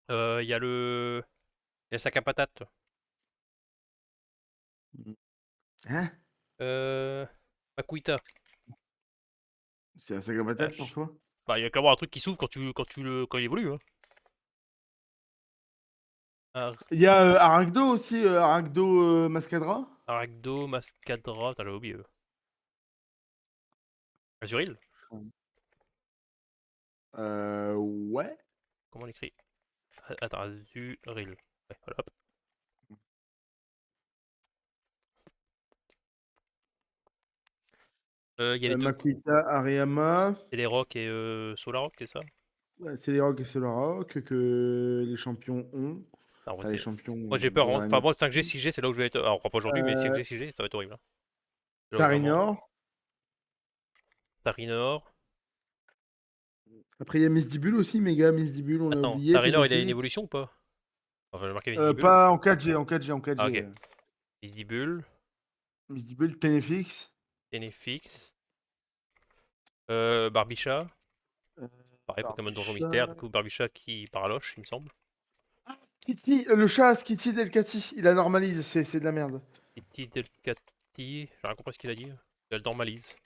Il y a le. Il y a le sac à patate.
Hein?
Euh. Makuita.
C'est un sac à patate pour
H.
toi?
Bah, il y a clairement un truc qui s'ouvre quand il évolue, hein.
Il y a Aragdo aussi, Aragdo Mascadra.
Aragdo, Mascadra. Putain, j'avais oublié. Azuril.
Ouais.
Comment on l'écrit? Attends, Azuril. Ouais, voilà, hop. Il y a les deux.
Makuita, Ariyama.
C'est les Rock et Solarok, c'est ça?
Ouais, c'est les Rock et c'est le Rock que les champions ont.
Non,
Enfin, les champions
moi j'ai peur,
dans
hein. Enfin,
l'arène.
moi 5G, 6G, c'est là où je vais être. Alors, pas aujourd'hui, mais
Euh,
5G, 6G, ça va être horrible, hein. C'est là où vraiment.
Tarinor.
Tarinor.
Après, il y a Misdibule aussi, méga Misdibule, on l'a
Attends,
oublié.
Tarinor, il a une
Ténéfix.
évolution ou pas? Enfin, j'ai marqué Visibule.
Pas en 4G, en 4G, en
Ah,
4G.
ok. Visibule.
Misdibule, Ténéfix.
Tenefix. Barbicha.
Euh,
Pareil, Pokémon Donjon Mystère. Du
Barbichat.
coup, Barbicha qui paraloche, il me semble.
Kitty, le chat, Skitty Delcati, il a normalise, c'est de la merde.
Kitty Delcati. J'ai rien compris ce qu'il a dit. Elle normalise.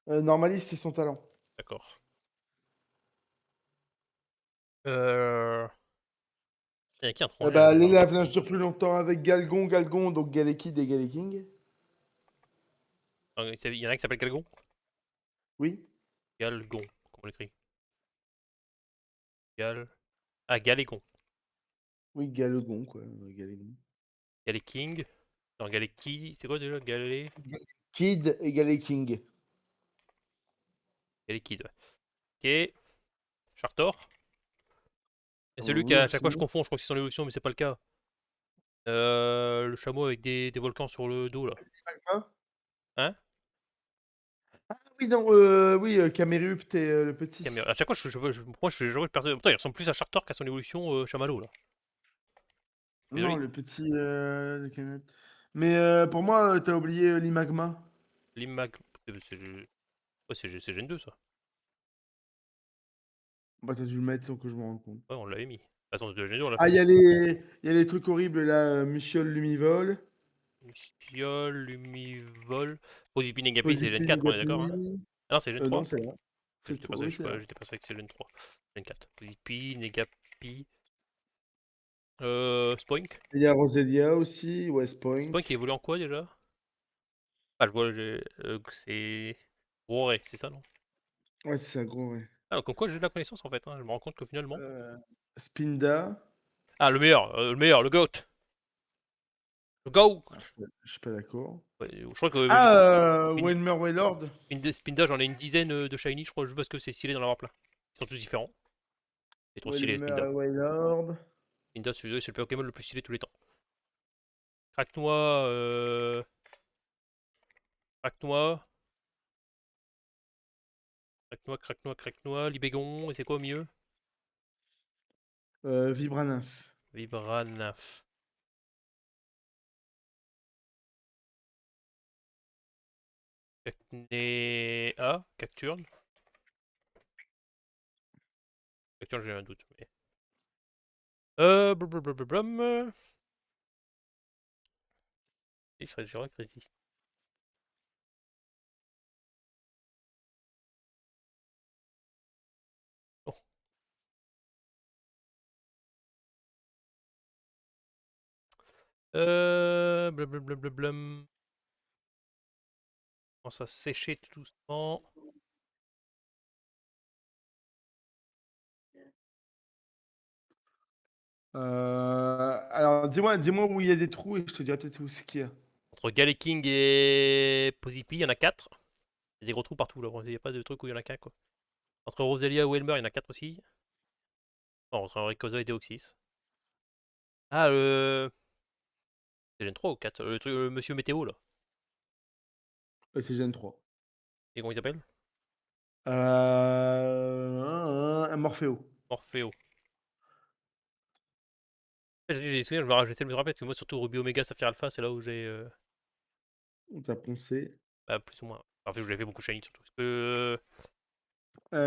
Normalise, c'est son talent.
D'accord. Euh. Il y a qui un tranché
Bah,
là,
les
genre.
lave-linge dure plus longtemps avec Galgon, donc Galekid et Galeking.
Il y en a un qui s'appelle Galgon.
Oui.
Galgon. Comment on l'écrit? Gal. Ah, Galégon.
Oui, Galegon, quoi. Galegon.
Galéking. Non, Galéki. C'est quoi déjà?
Kid et Galeking.
Galékid, ouais. Ok. Chartor. Et celui
Oui,
à chaque fois
aussi.
je confonds, je crois que c'est son évolution, mais c'est pas le cas. Le chameau avec des volcans sur le dos là.
Hein.
Hein?
Oui, non, oui, Camérupt et le petit.
À chaque fois, moi, je fais genre perso. Putain, il ressemble plus à Chartor qu'à son évolution chamallow là.
Non,
Désolé.
le petit de Camérupt. Mais pour moi, t'as oublié l'Imagma.
L'imag. C'est Gen 2 ça.
Bah, t'as dû le mettre sans que je me rende compte.
Ouais, on l'avait mis. De toute façon, de Gen 2 on l'a
Ah,
fait.
il y a les trucs horribles là, Musiole Lumivol,
Luciole, Lumivol. Posipi Negapi, c'est Gen
Posipi
4, on est d'accord, hein?
Negapi.
Ah non, c'est Gen
Non,
3.
c'est là.
J'étais
Oui, c'est là.
persuadé que c'est Gen 3. Gen 4. Posipi, Negapi. Spoink.
Il y a Roselia aussi, West Point.
Spoink, il évolue en quoi déjà? Ah, je vois, c'est. Gros Ray, c'est ça, non?
Ouais, c'est ça, gros, ouais.
Ah, comme quoi j'ai de la connaissance en fait, hein. Je me rends compte que finalement.
Euh, Spinda.
Ah, le meilleur, le GOAT. Go!
Ah, je suis pas d'accord.
Ouais, je crois que
Ah,
Spin-
Welmer Waylord.
Spinda, j'en ai une dizaine de shiny, je crois, juste parce que c'est stylé d'en avoir plein. Ils sont tous différents. Ils sont stylés, Spinda.
Welmer Waylord.
Spinda, c'est le Pokémon le plus stylé de tous les temps. Craque-noix, craque-noix, craque-noix, Libégon, et c'est quoi au milieu?
Vibranaf.
Vibranaf. Cacnea, Cacturne. Cacturne, j'ai un doute. Mais... blablabla. Il serait genre que résiste. Oh. Blablabla. Commence à sécher tout doucement.
Alors, dis-moi où il y a des trous et je te dirai peut-être où ce qu'il y a.
Entre Galeking et Pozipi, il y en a 4. Il y a des gros trous partout là. Il n'y a pas de truc où il y en a qu'un quoi. Entre Roselia et Welmer, il y en a 4 aussi. Non, entre Rayquaza et Deoxys. Ah, c'est Gen 3 ou 4? Le truc, Monsieur Météo là.
C'est Gen 3.
Et comment il s'appelle?
Un Morpheo.
Morpheo. J'essaie de me rappeler parce que moi, surtout Ruby Omega Saphir Alpha, c'est là où j'ai.
On t'a poncé.
Bah, plus ou moins. Enfin, je l'ai fait beaucoup shiny surtout. Parce que.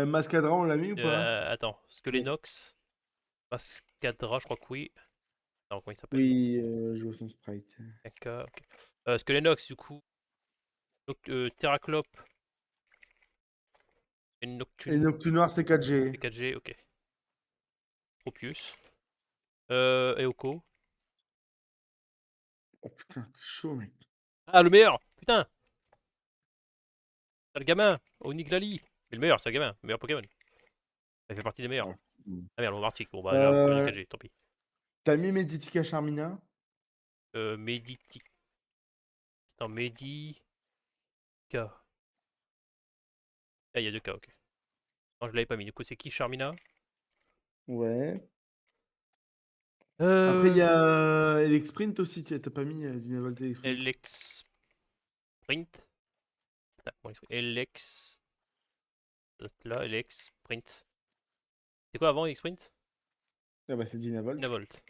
Mascadra, on l'a mis ou pas?
Attends,
Oui.
Skelenox, Mascadra, je crois que oui. Non, comment il s'appelle?
Oui, je vois son sprite.
D'accord, ok. Skelenox, du coup. Terraclope et
Et
Noctune.
Noctunoir, c'est 4G.
Et 4G, ok. Tropius. Eoko.
Oh putain, c'est chaud, mec.
Ah, le meilleur! Putain! C'est le gamin! Oniglali! Mais le meilleur, c'est le gamin. Le meilleur Pokémon. Ça fait partie des meilleurs.
Oh. Mm.
Ah merde, mon Arctic. Bon, bah, là, encore j'ai
Euh,
4G, tant pis.
T'as mis Meditica Charmina?
Meditica. Attends, Medica. Ah, il y a deux K, ok. Non, je l'avais pas mis. Du coup, c'est qui, Charmina?
Ouais. Après, il y
Euh.
a Elexprint aussi. T'as pas mis Dynavolt Elexprint?
Elex Sprint. Attends, comment il s'appelle? Elex. Là, Elex Sprint. C'est quoi avant Elex Sprint?
Ah bah, c'est Dynavolt.
Navolt.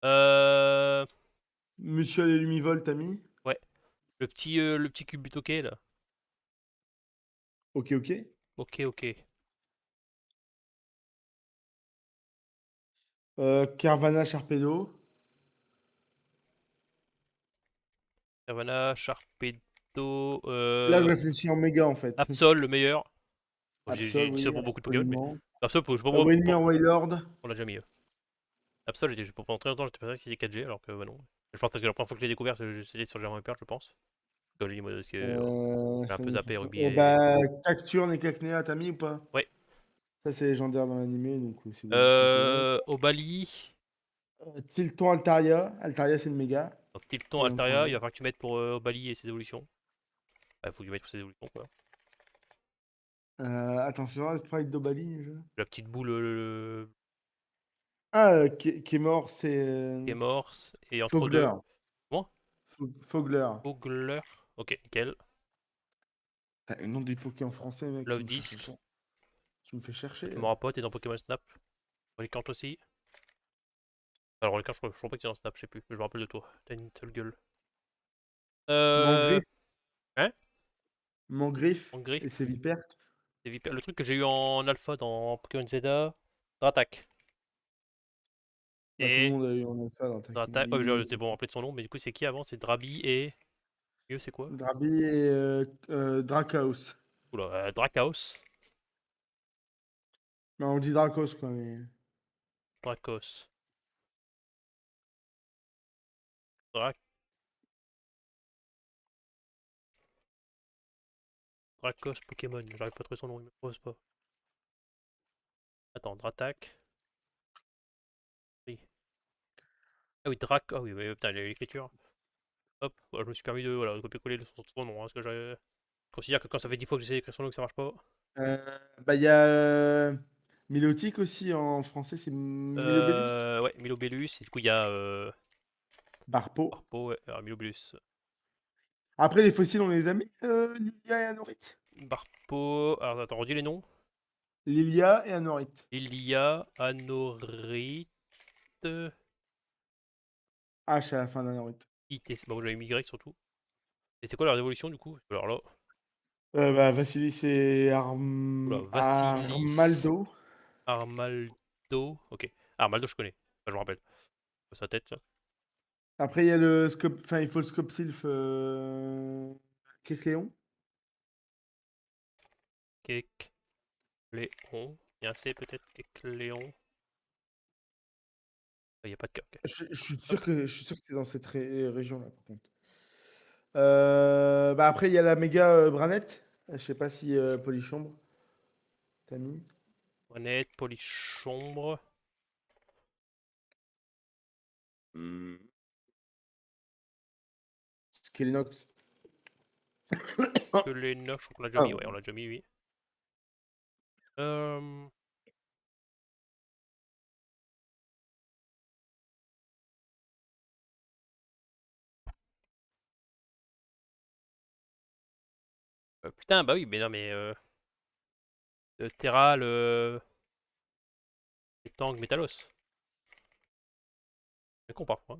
Euh.
Monsieur les Lumivol, t'as mis?
Ouais. Le petit cube butoqué, là.
Ok, ok.
Ok, ok.
Carvana Sharpedo.
Savannah, Sharpedo.
Là, je réfléchis en méga en fait.
Absol, le meilleur. Bon,
Absol,
j'ai dit ça
oui,
pour beaucoup de Pokémon, mais.
absolument.
Absol, je sais pas
Waymer Waylord.
on l'a déjà mis. Absol, pendant très longtemps, j'étais pas sûr que c'était 4G, alors que bah non. Je pense que la première fois que je l'ai découvert, c'était sur Germain Père, je pense. Comme j'ai dit, moi, parce que j'ai un peu zappé Ruby et.
Bah, Cacturne et Cacnea, t'as mis ou pas?
Ouais.
Ça, c'est légendaire dans l'animé, donc c'est logique qu'on connaisse.
Obali.
Tilton Altaria. Altaria, c'est une méga.
Donc, Tilton,
Et on
Altaria, il
changeait.
va falloir que tu mettes pour Obali et ses évolutions. Bah, faut que tu mettes pour ses évolutions, quoi.
Attention, le sprite d'Obali déjà.
La petite boule
Ah, qui est mort, c'est
qui est morse. Et entre deux.
Fogler.
Comment?
Fogler.
Ogler. Ok, nickel.
T'as le nom du Poké en français, mec,
Love Disc.
tu me fais chercher.
Tu me rappelles, t'es dans Pokémon Snap. Relicant aussi. Alors, Relicant, je crois pas que t'es dans Snap, je sais plus. Mais je me rappelle de toi. T'as une seule gueule. Euh.
Mangriffe,
Hein?
Mangriffe
En
et
griffe.
ses vipères.
Le truc que j'ai eu en alpha dans Pokémon Zeta. Dratak.
Bah, tout le
Et.
monde a eu en a ça dans ta
Dratak. Oh, c'est bon, rappeler de son nom, mais du coup, c'est qui avant? C'est Drabi et. Mieux, c'est quoi?
Drabi et Drakaos.
Oula, Drakaos.
Non, on dit Drakos, quoi, mais...
Drakos. Drak. Drakos Pokémon. J'arrive pas à trouver son nom, il me pose pas. Attends, Dratak. Oui. Ah oui, Drac. Ah oui, mais putain, l'écriture. Hop, voilà, je me suis permis de voilà, copier-coller son nom, hein, parce que je considère que quand ça fait 10 fois que j'essaie d'écrire son nom que ça marche pas.
Euh, Bah, il y a Milotic aussi en français, c'est Milobellus.
Ouais, Milobellus, et du coup il y a
Barpo.
Harpo, ouais, alors Milobellus.
Après, les fossiles, on les a mis, Lilia et Anorite.
Barpo, alors attends, redis les noms.
Lilia et Anorite.
Ilia, Anorite,
H à la fin d'Anorite.
ITC, bah moi j'avais mis Y surtout. Et c'est quoi leur évolution du coup? Alors là,
Bah, Vassilis et
oula, Vassilis,
Armaldo.
Armaldo, ok. Armaldo je connais, enfin, je me rappelle. Sa tête là.
Après, il y a le scope, enfin, il faut le scope sylph Kécléon.
Kekléon, il y a un C peut-être, Kekléon. Il n'y a pas de K, ok. Hop.
Je suis sûr que c'est dans cette région-là, par contre. Bah après, il y a la méga Branette. Je sais pas si Polychambre, t'as mis.
Honnête, Polichombre,
Skelenox.
que les 9, je crois qu'on l'a déjà mis,
Ah,
ouais, on l'a déjà mis, oui. Euh... putain, bah oui, mais non, mais Terral, et Tang, Metalos. C'est con parfois,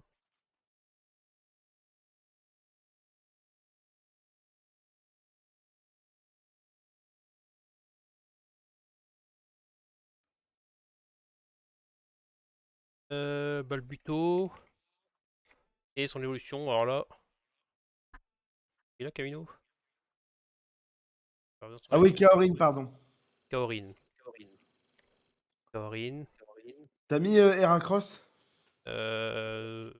hein. Balbuto. Et son évolution, alors là. Il est là, Camino?
ah oui, Kaorin, pardon.
Kaorin. Kaorin.
T'as mis Erin Cross?
Euh...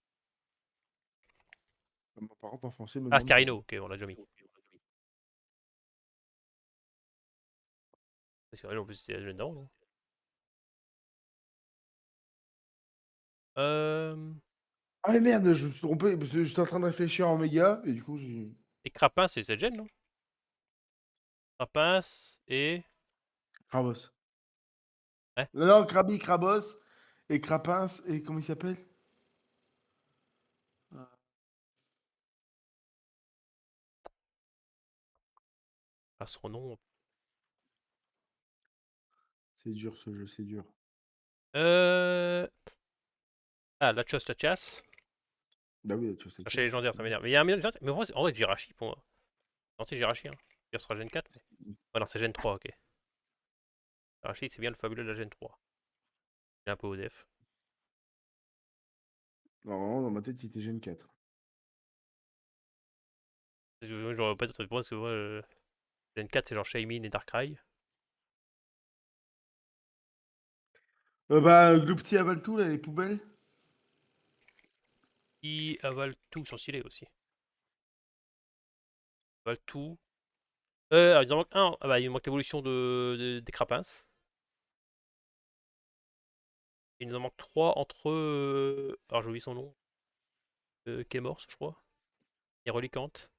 Mon parent en français me
Ah,
demande pas.
Sterino, ok, on l'a déjà mis. Parce que, en plus, c'est la dedans, non?
Ah mais merde, je me suis trompé, parce que j'étais en train de réfléchir en méga, et du coup j'ai...
Et Crapin, c'est cette gêne, non? Crapin et.
Krabos.
Ouais.
Non, non, Krabi, Krabos, et Crapins, et comment il s'appelle?
Ah, son nom.
C'est dur ce jeu, c'est dur.
Euh... Ah, Lachos Lachas.
Bah oui, tu vois, c'est
Chez
clair.
légendaire, ça m'énerve. Mais il y a un légendaire. Mais en vrai, Jirachi pour moi. Non, c'est Jirachi, hein. Il sera Gen 4. Mais... Ouais, non, c'est Gen 3, ok. Jirachi, c'est bien le fabuleux de la Gen 3. Il est un peu ODF.
Normalement, dans ma tête, il était Gen 4.
Je l'aurais pas d'autre réponse parce que moi, Gen 4, c'est genre Shaymin et Darkrai.
Bah, Gloupti avale tout, là, les poubelles.
Qui avale tout, ils sont stylés aussi. Avale tout. Alors, il en manque un. Ah bah, il manque l'évolution des Crapins. Il nous en manque 3 entre. Alors, j'ai oublié son nom. Kémors, je crois. Et Relicante.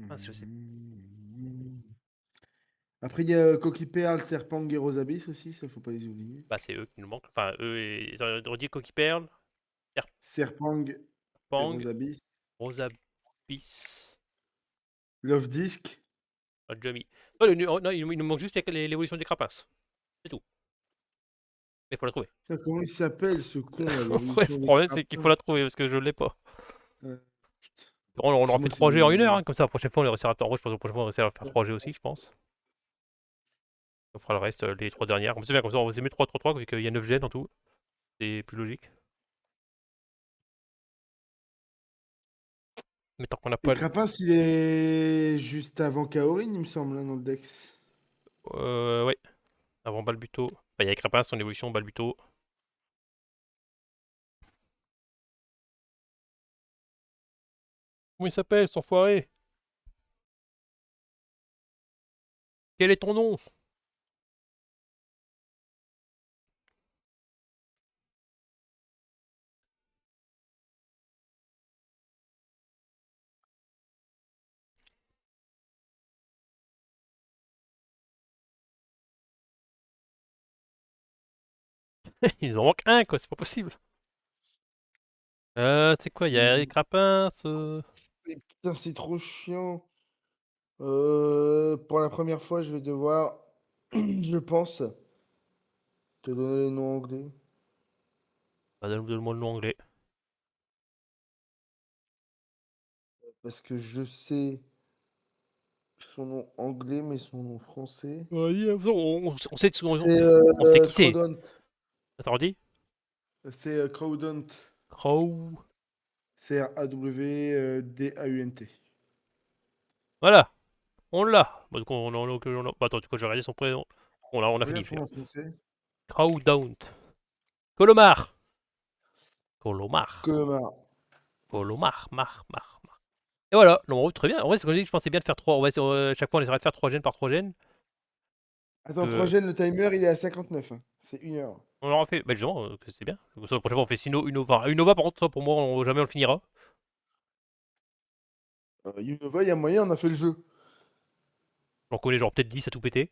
Ah, je sais.
Après, il y a Coquille-Perle, Serpang et Rosabis aussi, ça faut pas les oublier.
Bah, c'est eux qui nous manquent. Enfin, eux et. Redier Coquille-Perle.
Serpang et
Serpang.
Rosabis.
Rosabis.
Love Disc.
Ah, déjà mis. Non, non, il nous manque juste l'évolution des Crapins. C'est tout. Mais il faut la trouver.
Putain, comment il s'appelle ce con là,
Ouais,
l'évolution
le
des
problème, c'est qu'il faut
crapins?
la trouver parce que je l'ai pas.
Euh,
On aura fait
Moi, c'est
3G en une heure,
des...
hein, comme ça la prochaine fois on essaiera. En vrai, je pense que la prochaine fois on essaiera de faire 3G aussi, je pense. On fera le reste, les 3 dernières. Comme c'est bien, comme ça on va essayer 3-3-3, vu qu'il y a 9 gènes en tout. C'est plus logique. Mais tant qu'on n'a
Et
pas.
Crapins, il est juste avant Kaorin, il me semble, hein, dans le Dex.
Ouais, avant Balbuto. Enfin, il y a Crapin, son évolution, Balbuto. Comment il s'appelle, cet enfoiré? Quel est ton nom? Il nous en manque un, quoi, c'est pas possible. Tu sais quoi, il y a les crapins,
Putain, c'est trop chiant. Pour la première fois, je vais devoir, je pense, te donner les noms anglais.
Bah, donne-moi le nom anglais.
Parce que je sais son nom anglais, mais son nom français.
Vas-y, on sait,
C'est
on sait qui c'est.
Crowdhunt.
Attends, dis.
C'est Crowdhunt.
Crow.
Crawdaunt.
Voilà, on l'a. Bah, du coup, bah, attends, du coup, j'ai regardé son prénom. On a
Oui, à
fini.
fond en français.
Crowdount. Colomar. Colomar.
Colomar.
Colomar. Mar. Et voilà, non, très bien. En vrai, c'est comme je dis, je pensais bien de faire 3. Chaque fois, on essaierait de faire 3 gènes par 3 gènes.
Attends,
Euh,
prochaine, le timer, il est à 59, hein. C'est 1 heure.
on en fait. Bah, justement, que c'est bien. Donc, ça, la prochaine fois, on fait Sino, Unova. Unova, par contre, ça, pour moi, jamais on le finira.
Unova, il y a moyen, on a fait le jeu.
J'en connais genre peut-être 10 à tout péter.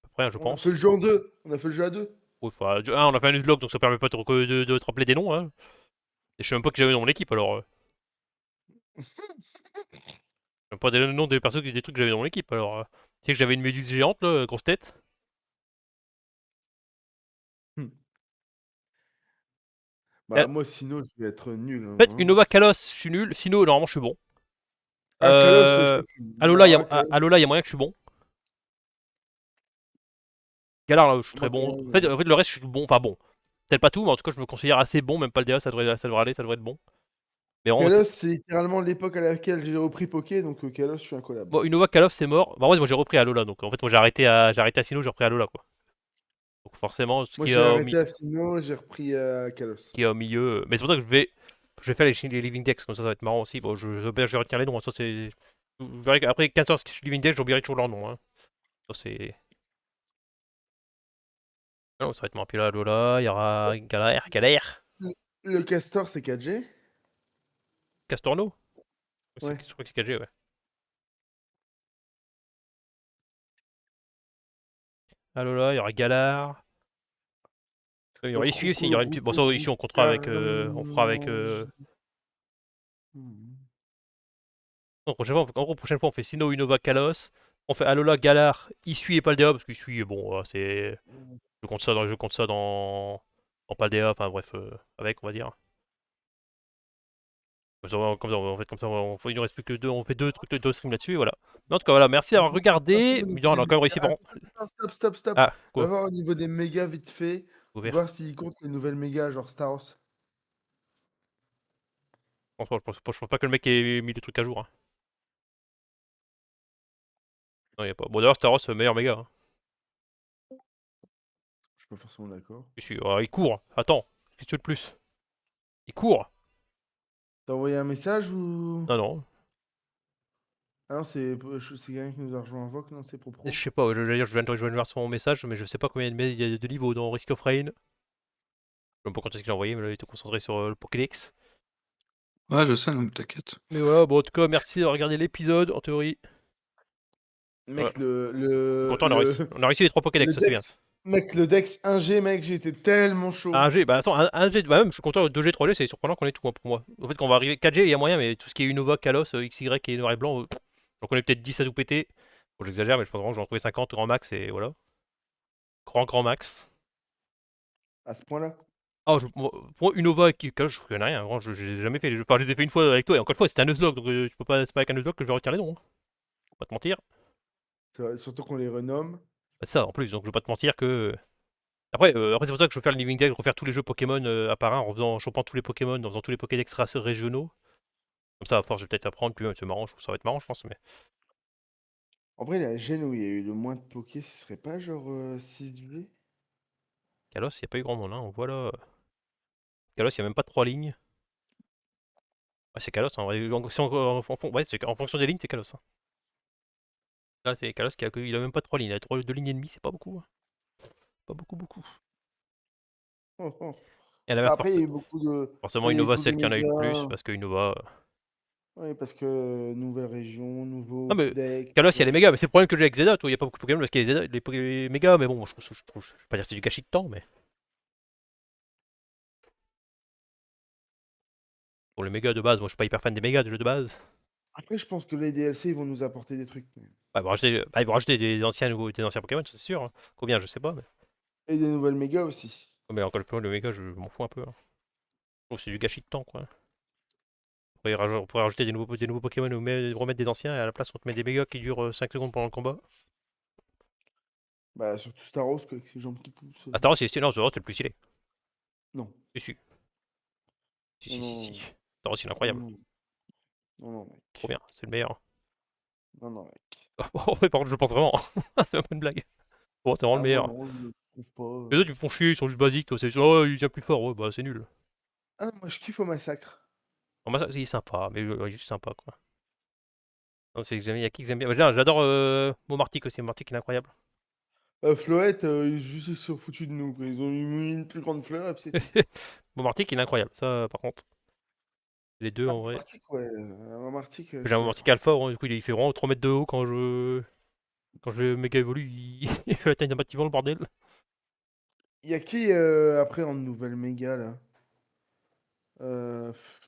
À peu près, hein, je
On a fait
pense.
le jeu en deux. On a fait le jeu à deux.
Ouais, enfin, on a fait un nuzlocke, donc ça permet pas de te rappeler des noms. Hein. Et je sais même pas qui j'avais dans mon équipe, alors. Je sais même pas des noms des persos, des trucs que j'avais dans mon équipe, alors. Tu sais que j'avais une méduse géante, là, grosse tête.
Hmm.
En
Bah, moi, sinon, je vais être nul, hein,
fait,
vraiment.
Unova Kalos, je suis nul. Sino, normalement, je suis bon.
Ah, Kalos, je
Euh...
crois que je suis nul.
Alola,
Alors là, Kalos,
Alola, il y a moyen que je suis bon. Galar, là, je suis très
moi,
bon. En fait, le reste, je suis bon. Enfin, bon. Peut-être pas tout, mais en tout cas, je me considère assez bon. Même pas le DA, ça devrait aller, ça devrait être bon. Mais vraiment,
Kalos, c'est littéralement l'époque à laquelle j'ai repris Poké, donc Kalos, je suis un collab.
bon, Unova Kalos, c'est mort. Bah, moi, j'ai repris Alola. Donc, en fait, moi, j'ai arrêté à Sino, j'ai repris Alola, quoi. Donc, forcément, ce
Moi,
qui est
j'ai
au,
arrêté à Sino, j'ai repris Kalos.
qui est au milieu. Mais c'est pour ça que je vais faire les Living Decks, comme ça va être marrant aussi. Bon, je vais retenir les noms. Hein, ça, c'est. Vous verrez qu'après 15 heures Living Decks, j'oublierai toujours leur nom. Hein. Ça, c'est. Non, ça va être marrant. Puis là, Alola, il y aura Galère.
Le Castor, c'est 4G?
Castorno.
Ouais.
Je crois que c'est 4G, ouais. Alola, il y aura Galar. Il y aura Issue aussi. Il y aura une petite. Bon, ça, ici, on comptera avec. On fera avec. Non, en gros, prochaine fois, on fait Sino, Unova, Kalos. On fait Alola, Galar, Issue et Paldea. Parce qu'Issue, bon, c'est. Je compte ça dans Paldea. Enfin, bref, avec, on va dire. Comme ça, il nous reste plus que deux. On fait deux trucs, deux streams là-dessus, et voilà. Mais en tout cas, voilà, merci d'avoir regardé. Mais on a quand même réussi par.
Attends, stop.
Ah,
Va
quoi?
voir au niveau des mégas vite fait.
Ouvert.
Voir s'ils comptent les nouvelles mégas, genre Staros.
Je pense pas que le mec ait mis des trucs à jour. Hein. Non, y a pas. Bon, d'ailleurs, Staros, meilleur méga. Hein.
Je suis pas forcément d'accord.
Il court. Attends, qu'est-ce que tu veux de plus? Il court.
T'as envoyé un message ou.
Non, non.
Ah non, c'est quelqu'un qui nous a rejoint en Voc, non, c'est
Je
Pro.
sais pas, je viens de voir son message, mais je sais pas combien il y a de niveaux dans Risk of Rain. Je sais même pas quand est-ce qu'il a envoyé, mais là il était concentré sur le Pokédex.
Ouais, je sais, non, mais t'inquiète.
Mais voilà, bon, en tout cas, merci de regarder l'épisode, en théorie. Voilà.
Mec,
Je suis content, on a réussi les 3
le
Pokédex, ça c'est bien.
Dex. Mec, le Dex 1G, mec, j'étais tellement chaud.
1G, bah attends, 1G, bah même, je suis content, 2G, 3G, c'est surprenant qu'on ait tout, hein, pour moi. En fait, qu'on va arriver, 4G, il y a moyen, mais tout ce qui est Unova, Kalos, XY et noir et blanc, j'en connais peut-être 10 à tout péter. Bon, j'exagère, mais je pense vraiment que j'en trouvais 50 grand max, et voilà. Grand max.
À ce point-là.
Ah, pour Unova, je connais rien, vraiment, je l'ai jamais fait. Je les ai fait une fois avec toi, et encore une fois, c'était un Nuzlocke, donc tu peux pas, c'est pas avec un Nuzlocke que je vais retenir les noms. Hein. Faut pas te mentir.
C'est vrai, surtout qu'on les renomme.
Bah, ça, en plus, donc je vais pas te mentir que. Après c'est pour ça que je veux faire le Living Deck, refaire tous les jeux Pokémon à part un, en chopant tous les Pokémon, en faisant tous les Pokédex régionaux. Comme ça, à force, je vais peut-être apprendre, puis c'est marrant, je trouve que ça va être marrant, je pense. Mais
En vrai, la gêne où il y a eu le moins de Poké, ce serait pas genre 6G?
Kalos, il n'y a pas eu grand monde, hein. On voit là. Kalos, il n'y a même pas 3 lignes. Ouais, c'est Kalos, hein. Ouais, en fonction des lignes, c'est Kalos. Hein. Là, c'est Kalos il a même pas 3 lignes. Il a 2 lignes et demie, c'est pas beaucoup. Hein. Pas beaucoup.
Oh, oh.
Et à l'inverse,
Après, il y a eu beaucoup de.
forcément,
Après, il y a eu
Innova,
beaucoup
c'est
de
celle qui en a eu le plus,
mégas.
parce que Innova.
Oui, parce que nouvelle région,
Non,
nouveau
mais
Dex.
Kalos, il y a les mégas, mais c'est le problème que j'ai avec Zeda. Il n'y a pas beaucoup de Pokémon parce qu'il y a les mégas, mais bon, je vais pas dire que c'est du gâchis de temps, mais. Pour les mégas de base, moi je suis pas hyper fan des mégas de jeux de base.
Après, je pense que les DLC, ils vont nous apporter des trucs.
Ils vont rajouter des anciens, des anciens Pokémon, ça, c'est sûr, hein. Combien, je sais pas. Mais,
Et des nouvelles mégas aussi.
mais encore le méga, je m'en fous un peu, hein. Je trouve que c'est du gâchis de temps, quoi. On pourrait rajouter des nouveaux Pokémon ou remettre des anciens et à la place on te met des mégas qui durent 5 secondes pendant le combat.
Bah, surtout Staros, quoi, avec ses jambes qui poussent.
Ah, Star Wars, c'est stylé. Non, Star Wars, c'est le plus stylé.
Non.
Si, si. Si,
Non,
si, si,
non,
si. Star Wars, c'est
non,
incroyable.
non, non, non,
Trop
mec.
bien, c'est le meilleur.
Non, non, mec.
Oh, mais par contre, je le pense vraiment. C'est même pas une blague. Bon, c'est vraiment le
Ah, moi,
meilleur.
non, je trouve pas.
Les autres, ils me font chier, ils sont juste basiques. Toi, c'est oh, il devient plus fort. Ouais, bah, c'est nul.
Ah, moi, je kiffe au massacre.
En ça, il est sympa, mais il est juste sympa, quoi. Non, c'est que il y a qui que j'aime bien. J'adore Momartic aussi. Momartic, il est incroyable.
Floette, ils se sont foutus de nous, quoi. Ils ont eu une plus grande fleur, et puis c'est tout.
Momartic, il est incroyable. Ça, par contre, les deux
Ah,
en vrai.
Martic, ouais. Martic, je
J'ai un
suis
Momartic
d'accord.
Alpha, ouais, du coup, il fait vraiment 3 mètres de haut quand je méga évolue. Il fait la taille d'un bâtiment, le bordel.
Il y a qui après en nouvelle méga là?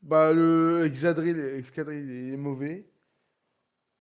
Bah le Excadrill il est mauvais.